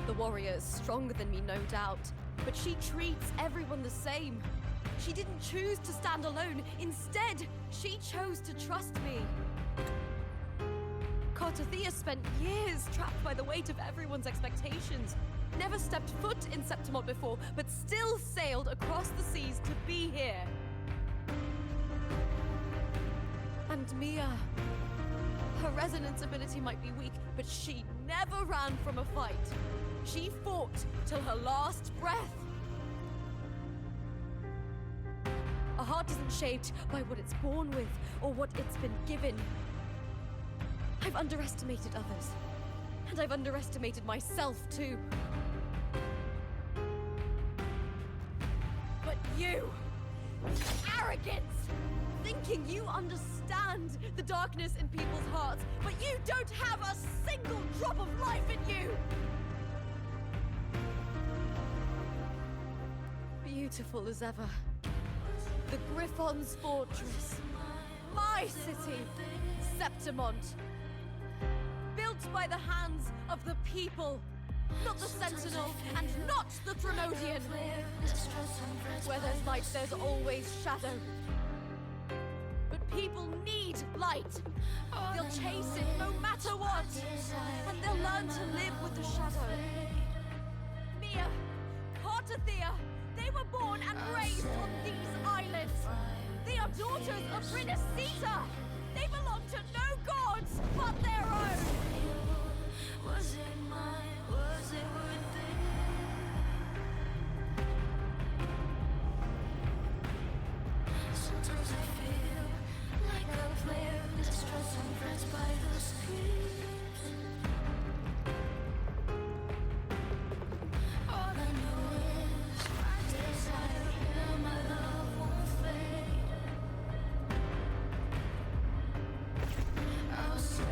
The warrior is stronger than me, no doubt, but she treats everyone the same. She didn't choose to stand alone. Instead, she chose to trust me. Cartothea spent years trapped by the weight of everyone's expectations. Never stepped foot in Septimont before, but still sailed across the seas to be here. And Mia, her resonance ability might be weak, but she never ran from a fight. She fought till her last breath. A heart isn't shaped by what it's born with or what it's been given. I've underestimated others, and I've underestimated myself too. But you, arrogance, thinking you understand the darkness in people's hearts, but you don't have a single drop of life in you! Beautiful as ever. The Griffon's fortress. My city, Septimont. Built by the hands of the people. Not the Sentinel, and not the Trimodian. Where there's light, there's always shadow. But people need light. They'll chase it no matter what. And they'll learn to live with the shadow. Mia, Cartothea, they were born and raised on these islands. They are daughters of Rinasita. They belong to no gods but their own. Was it mine? Was it worth it? Sometimes I feel like a player distressed and friends by the screens. All I know is my desire and my love won't fade. I'll set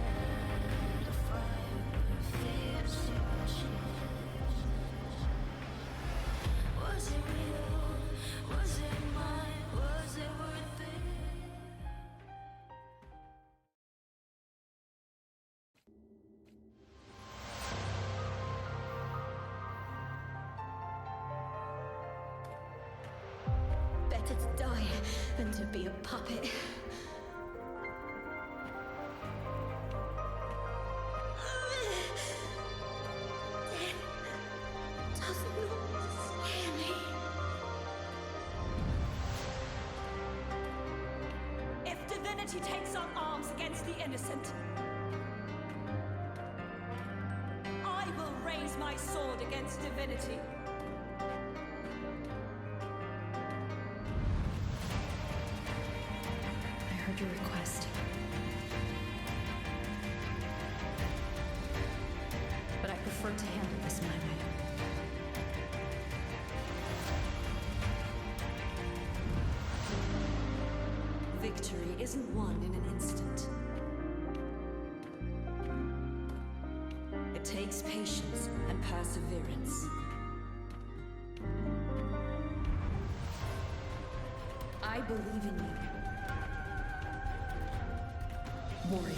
a fire with fierce passion. Was it real? Was it mine? Was it worth it? Better to die than to be a puppet. Does not scare me. If divinity takes up arms against the innocent, I will raise my sword against divinity. I heard your request. But I prefer to handle this my way. Victory isn't won in an instant. It takes patience and perseverance. I believe in you. Warrior.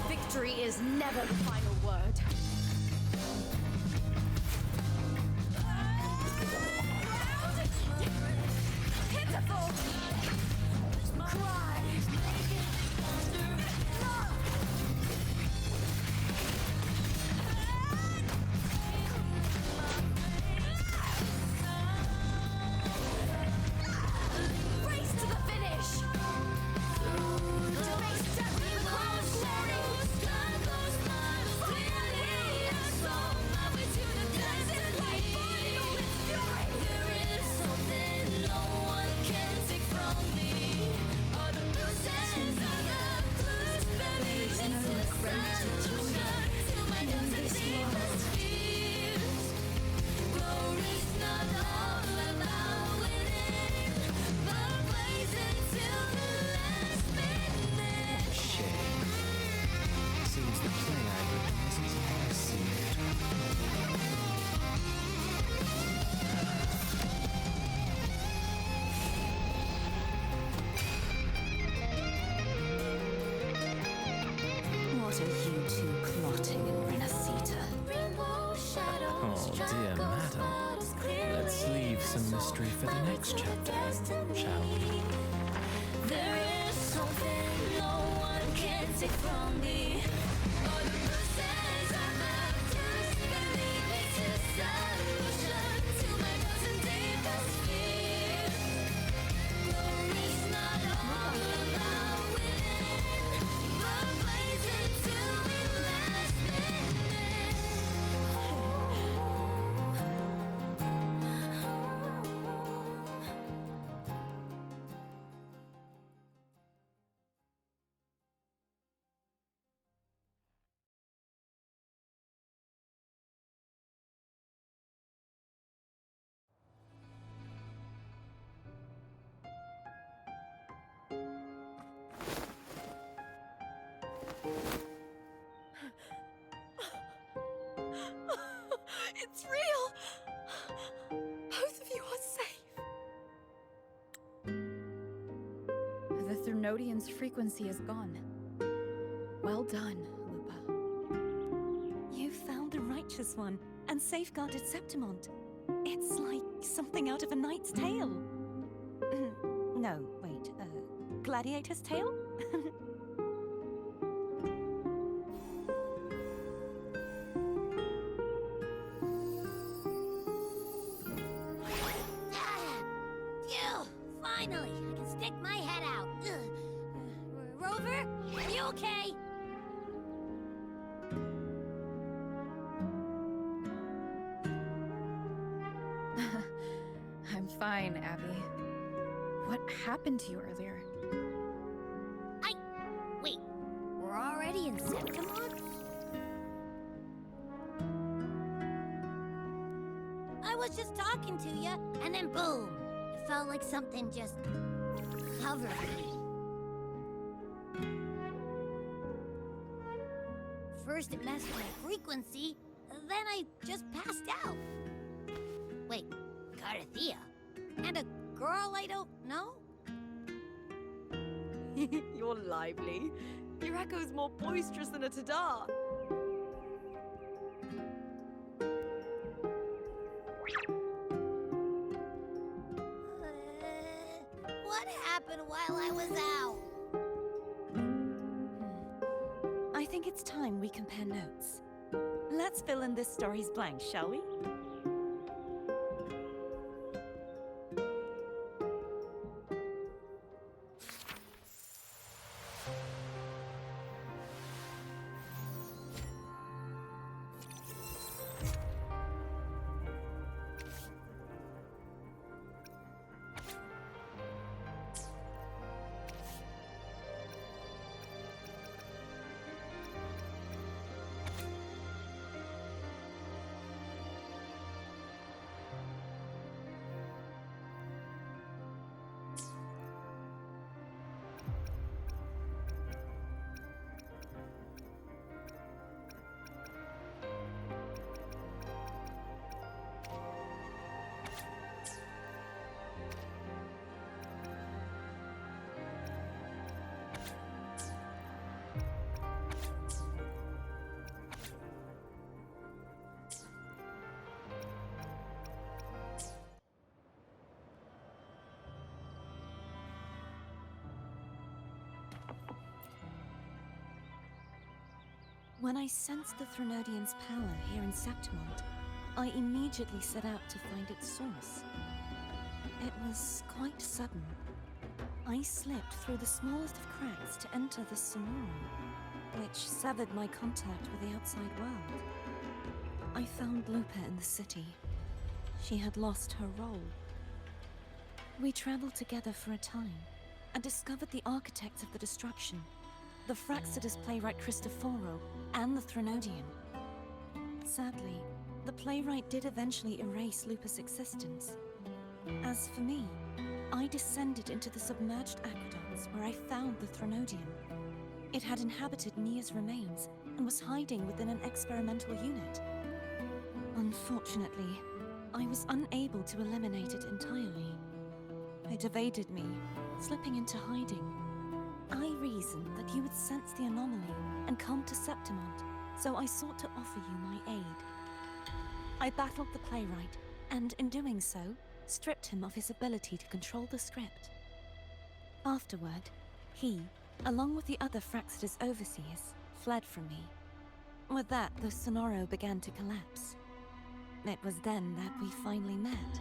Victory is never the final word. Pitiful! Cry! Race to the finish! To face death in the crown's glory! Seems the play I witnessed is all I see. What are you two plotting in Renacita? Oh, dear madam. Let's leave some mystery for the next chapter, shall we? There is something no one can take from me. All the bruises I have just believe it's a solution to my doubts and deepest fears. Glory's not all about winning, but blazing till we last minute. Threnodian's frequency is gone. Well done, Lupa. You found the Righteous One and safeguarded Septimont. It's like something out of a knight's tale. No, wait, gladiator's tale? Phew! Finally, I can stick my head out. Rover, are you okay? I'm fine, Abby. What happened to you earlier? Wait, we're already in Septimont? I was just talking to you, and then boom! It felt like something just covered me. First it messed with my frequency, then I just passed out. Wait, Carthea? And a girl I don't know? You're lively. Your echo's more boisterous than a Tadar. What happened while I was out? I think it's time we compare notes. Let's fill in this story's blanks, shall we? When I sensed the Threnodian's power here in Septimont, I immediately set out to find its source. It was quite sudden. I slipped through the smallest of cracks to enter the Sonorum, which severed my contact with the outside world. I found Lupa in the city. She had lost her role. We traveled together for a time, and discovered the architects of the destruction, the Fraxidus playwright Cristoforo, and the Threnodian. Sadly, the playwright did eventually erase Lupa's existence. As for me, I descended into the submerged aqueducts where I found the Threnodian. It had inhabited Mia's remains and was hiding within an experimental unit. Unfortunately, I was unable to eliminate it entirely. It evaded me, slipping into hiding. I reasoned that you would sense the anomaly and come to Septimont, so I sought to offer you my aid. I battled the playwright, and in doing so, stripped him of his ability to control the script. Afterward, he, along with the other Fraxidus overseers, fled from me. With that, the Sonoro began to collapse. It was then that we finally met.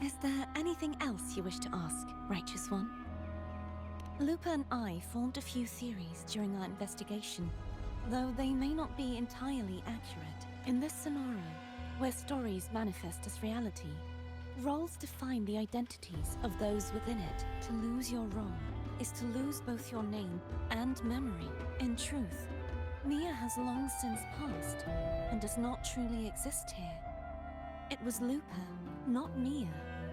Is there anything else you wish to ask, Righteous One? Lupa and I formed a few theories during our investigation, though they may not be entirely accurate. In this scenario, where stories manifest as reality, roles define the identities of those within it. To lose your role is to lose both your name and memory. In truth, Mia has long since passed, and does not truly exist here. It was Lupa, not Mia,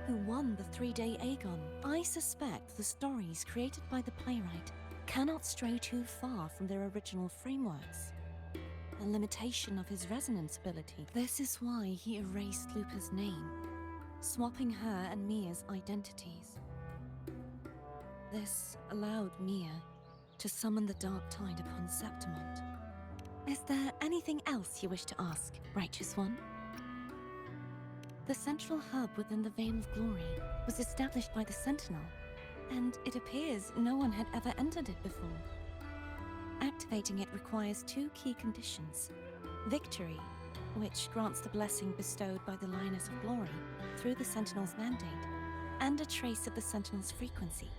who won the 3-day Aegon. I suspect the stories created by the playwright cannot stray too far from their original frameworks. A limitation of his resonance ability. This is why he erased Lupa's name, swapping her and Mia's identities. This allowed Mia to summon the Dark Tide upon Septimont. Is there anything else you wish to ask, Righteous One? The central hub within the Veil of Glory was established by the Sentinel, and it appears no one had ever entered it before. Activating it requires two key conditions: victory, which grants the blessing bestowed by the Lioness of Glory through the Sentinel's mandate, and a trace of the Sentinel's frequency.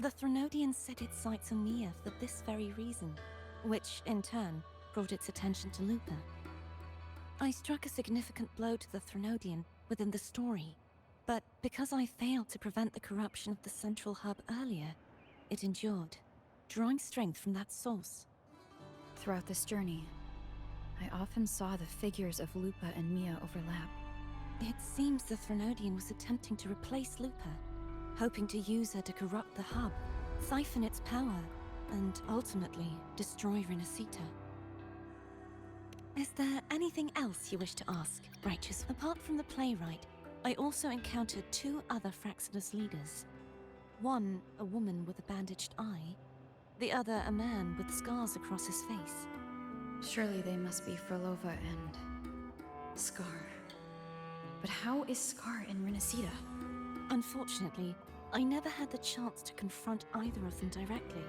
The Threnodian set its sights on Mia for this very reason, which, in turn, brought its attention to Lupa. I struck a significant blow to the Threnodian within the story, but because I failed to prevent the corruption of the central hub earlier, it endured, drawing strength from that source. Throughout this journey, I often saw the figures of Lupa and Mia overlap. It seems the Threnodian was attempting to replace Lupa, hoping to use her to corrupt the hub, siphon its power, and ultimately destroy Renacita. Is there anything else you wish to ask, Righteous? Apart from the playwright, I also encountered two other Fraxidus leaders. One, a woman with a bandaged eye, the other a man with scars across his face. Surely they must be Frolova and Scar. But how is Scar in Renacita? Unfortunately, I never had the chance to confront either of them directly.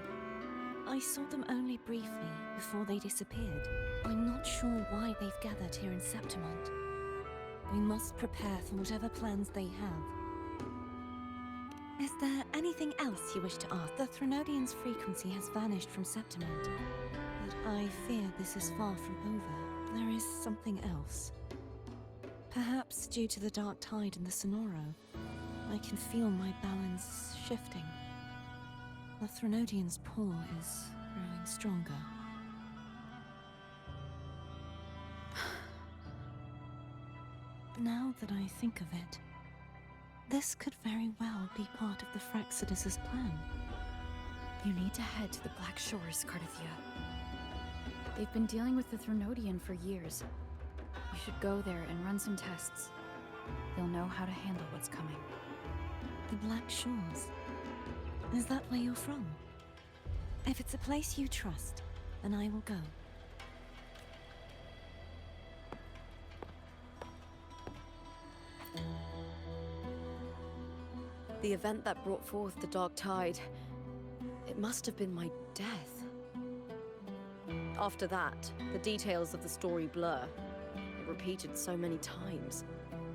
I saw them only briefly before they disappeared. I'm not sure why they've gathered here in Septimont. We must prepare for whatever plans they have. Is there anything else you wish to ask? The Threnodian's frequency has vanished from Septimont, but I fear this is far from over. There is something else. Perhaps due to the Dark Tide in the Sonoro, I can feel my balance shifting. The Threnodian's pull is growing stronger. Now that I think of it, this could very well be part of the Fraxidus' plan. You need to head to the Black Shores, Cardathia. They've been dealing with the Threnodian for years. You should go there and run some tests. They'll know how to handle what's coming. The Black Shores? Is that where you're from? If it's a place you trust, then I will go. The event that brought forth the Dark Tide, it must have been my death. After that, the details of the story blur. It repeated so many times.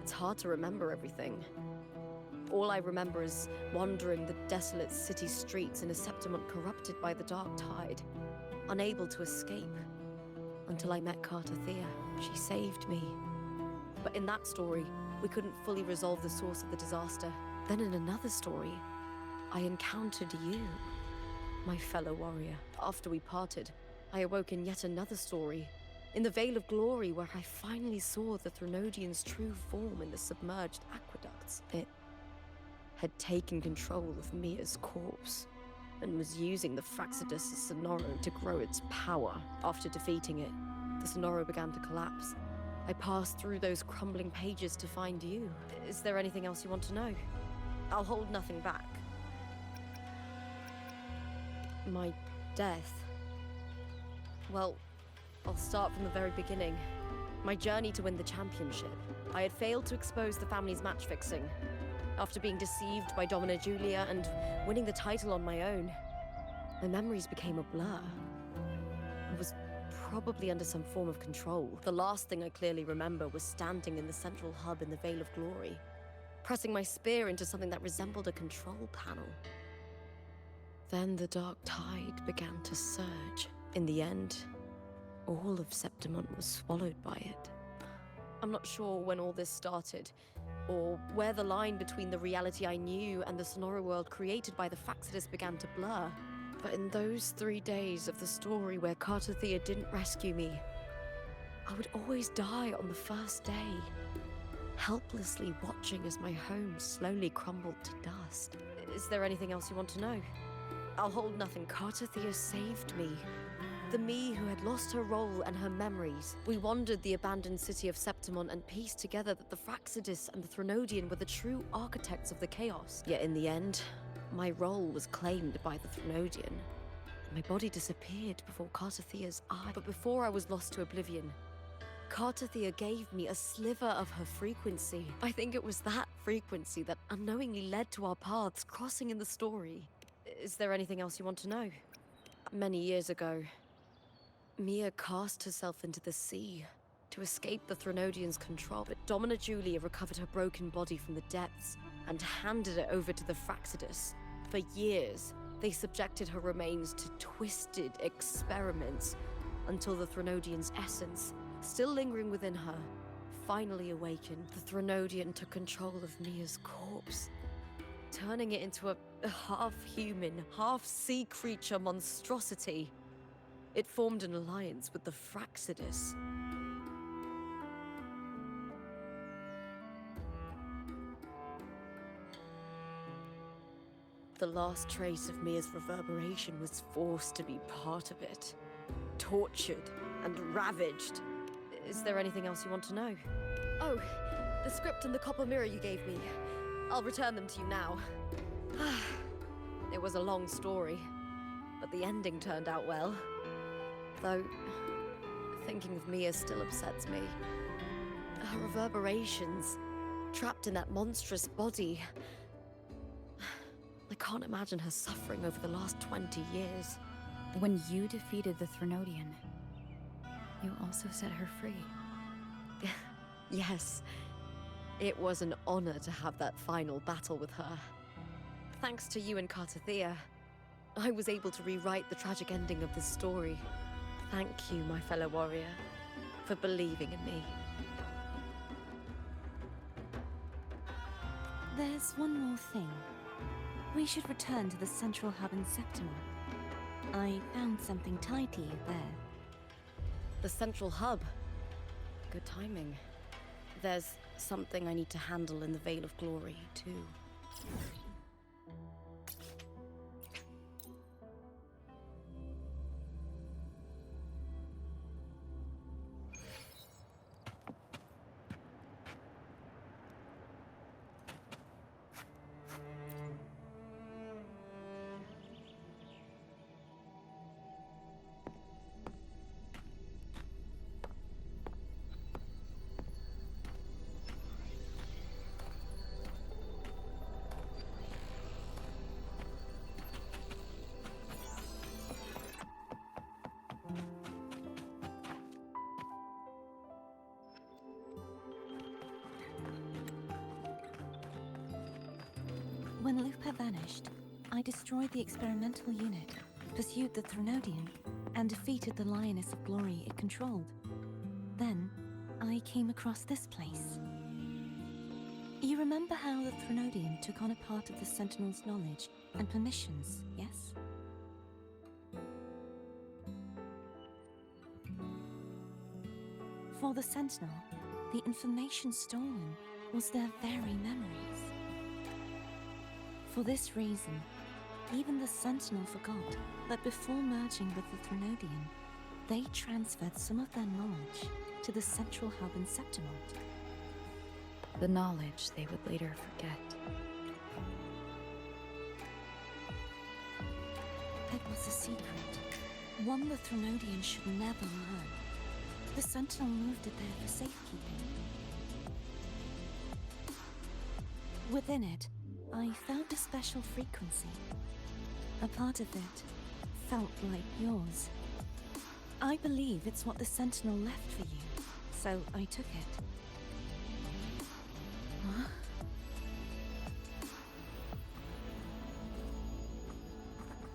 It's hard to remember everything. All I remember is wandering the desolate city streets in a Septimont corrupted by the Dark Tide, unable to escape, until I met Cardathia. She saved me. But in that story, we couldn't fully resolve the source of the disaster. Then in another story, I encountered you, my fellow warrior. After we parted, I awoke in yet another story, in the Veil of Glory, where I finally saw the Threnodian's true form in the submerged aqueducts. It had taken control of Mia's corpse, and was using the Fraxidus' Sonoro to grow its power. After defeating it, the Sonoro began to collapse. I passed through those crumbling pages to find you. Is there anything else you want to know? I'll hold nothing back. My death. Well, I'll start from the very beginning. My journey to win the championship. I had failed to expose the family's match fixing. After being deceived by Domina Julia and winning the title on my own, my memories became a blur. I was probably under some form of control. The last thing I clearly remember was standing in the central hub in the Veil of Glory, pressing my spear into something that resembled a control panel. Then the Dark Tide began to surge. In the end, all of Septimont was swallowed by it. I'm not sure when all this started, or where the line between the reality I knew and the Sonoro world created by the Fraxidus began to blur. But in those 3 days of the story where Cardathia didn't rescue me, I would always die on the first day, helplessly watching as my home slowly crumbled to dust. Is there anything else you want to know? I'll hold nothing. Cardathia saved me. the me who had lost her role and her memories. We wandered the abandoned city of Septimon and pieced together that the Fraxidus and the Threnodian were the true architects of the chaos. Yet in the end, my role was claimed by the Threnodian. My body disappeared before Cartathea's eye. But before I was lost to oblivion, Cartathea gave me a sliver of her frequency. I think it was that frequency that unknowingly led to our paths crossing in the story. Is there anything else you want to know? Many years ago, Mia cast herself into the sea to escape the Threnodian's control, but Domina Julia recovered her broken body from the depths and handed it over to the Fraxidus. For years, they subjected her remains to twisted experiments until the Threnodian's essence, still lingering within her, finally awakened. The Threnodian took control of Mia's corpse, turning it into a half-human, half-sea creature monstrosity. It formed an alliance with the Fraxidus. The last trace of Mia's reverberation was forced to be part of it. Tortured and ravaged. Is there anything else you want to know? Oh, the script and the copper mirror you gave me. I'll return them to you now. It was a long story, but the ending turned out well. Though, thinking of Mia still upsets me. Her reverberations, trapped in that monstrous body. I can't imagine her suffering over the last 20 years. When you defeated the Threnodian, you also set her free. Yes. It was an honor to have that final battle with her. Thanks to you and Cartathea, I was able to rewrite the tragic ending of this story. Thank you, my fellow warrior, for believing in me. There's one more thing. We should return to the central hub in Septimon. I found something tied to you there. The central hub. Good timing. There's something I need to handle in the Veil of Glory, too. When Lupa vanished, I destroyed the experimental unit, pursued the Threnodian, and defeated the Lioness of Glory it controlled. Then, I came across this place. You remember how the Threnodian took on a part of the Sentinel's knowledge and permissions, yes? For the Sentinel, the information stolen was their very memories. For this reason, even the Sentinel forgot that before merging with the Threnodian, they transferred some of their knowledge to the central hub in Septimon. The knowledge they would later forget. It was a secret, one the Threnodian should never learn. The Sentinel moved it there for safekeeping. Within it, I felt a special frequency. A part of it felt like yours. I believe it's what the Sentinel left for you, so I took it. Huh?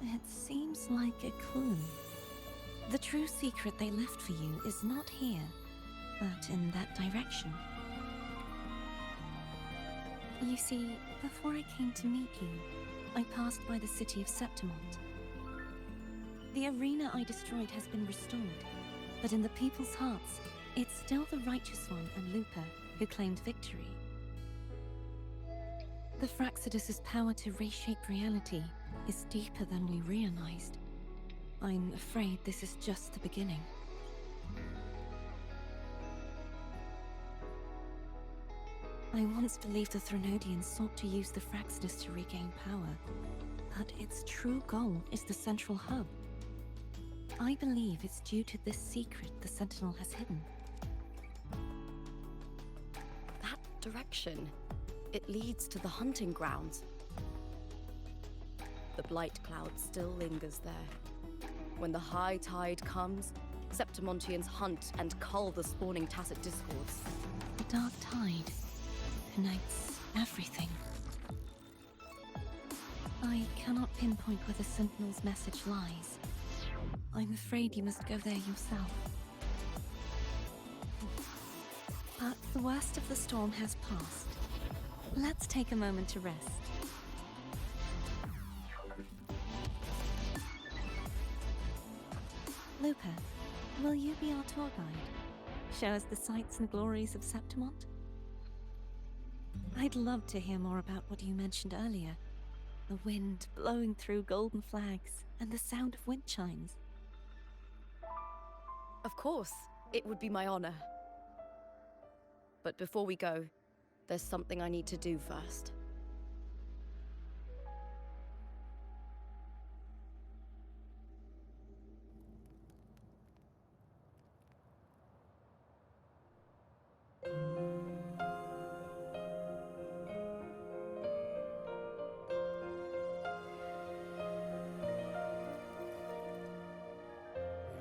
It seems like a clue. The true secret they left for you is not here, but in that direction. You see, before I came to meet you, I passed by the city of Septimon. The arena I destroyed has been restored, but in the people's hearts, it's still the Righteous One and Lupa who claimed victory. The Fraxidus' power to reshape reality is deeper than we realized. I'm afraid this is just the beginning. I once believed the Threnodians sought to use the Fraxinus to regain power, but its true goal is the central hub. I believe it's due to this secret the Sentinel has hidden. That direction, it leads to the hunting grounds. The blight cloud still lingers there. When the high tide comes, Septimontians hunt and cull the spawning Tacet discords. The dark tide connects everything. I cannot pinpoint where the Sentinel's message lies. I'm afraid you must go there yourself. But the worst of the storm has passed. Let's take a moment to rest. Luca, will you be our tour guide? Show us the sights and glories of Septimont? I'd love to hear more about what you mentioned earlier. The wind blowing through golden flags and the sound of wind chimes. Of course, it would be my honor. But before we go, there's something I need to do first.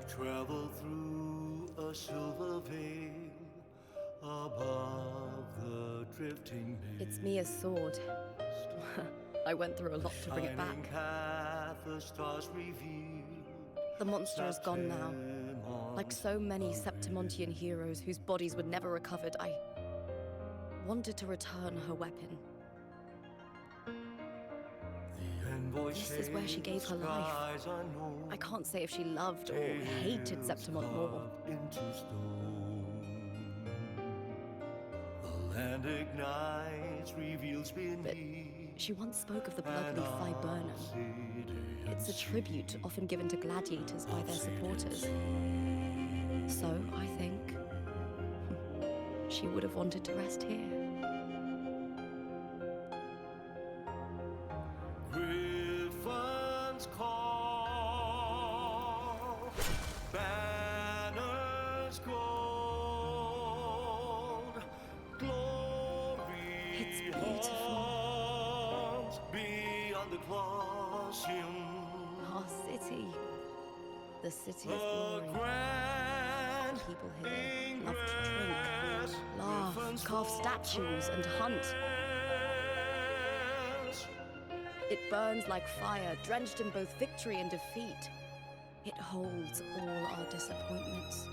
Travel through a silver veil above the drifting mist. It's Mia's sword. I went through a lot to bring it back. Shining path, the stars revealed. The monster is gone now. Like so many Septimontian heroes whose bodies were never recovered, I wanted to return her weapon. This is where she gave her life. I can't say if she loved or hated Septimont more. The land ignites, reveals beneath. But she once spoke of the blood-leaf viburnum. It's a tribute often given to gladiators by their supporters. So, I think, she would have wanted to rest here. Griffin's call, banners gold, glory. It's beautiful. Beyond the Colosseum, Our city. The city of the glory. grand People here love to drink, ingress, laugh, Griffin's carve statues, and hunt. fortress. It burns like fire, drenched in both victory and defeat. It holds all our disappointments,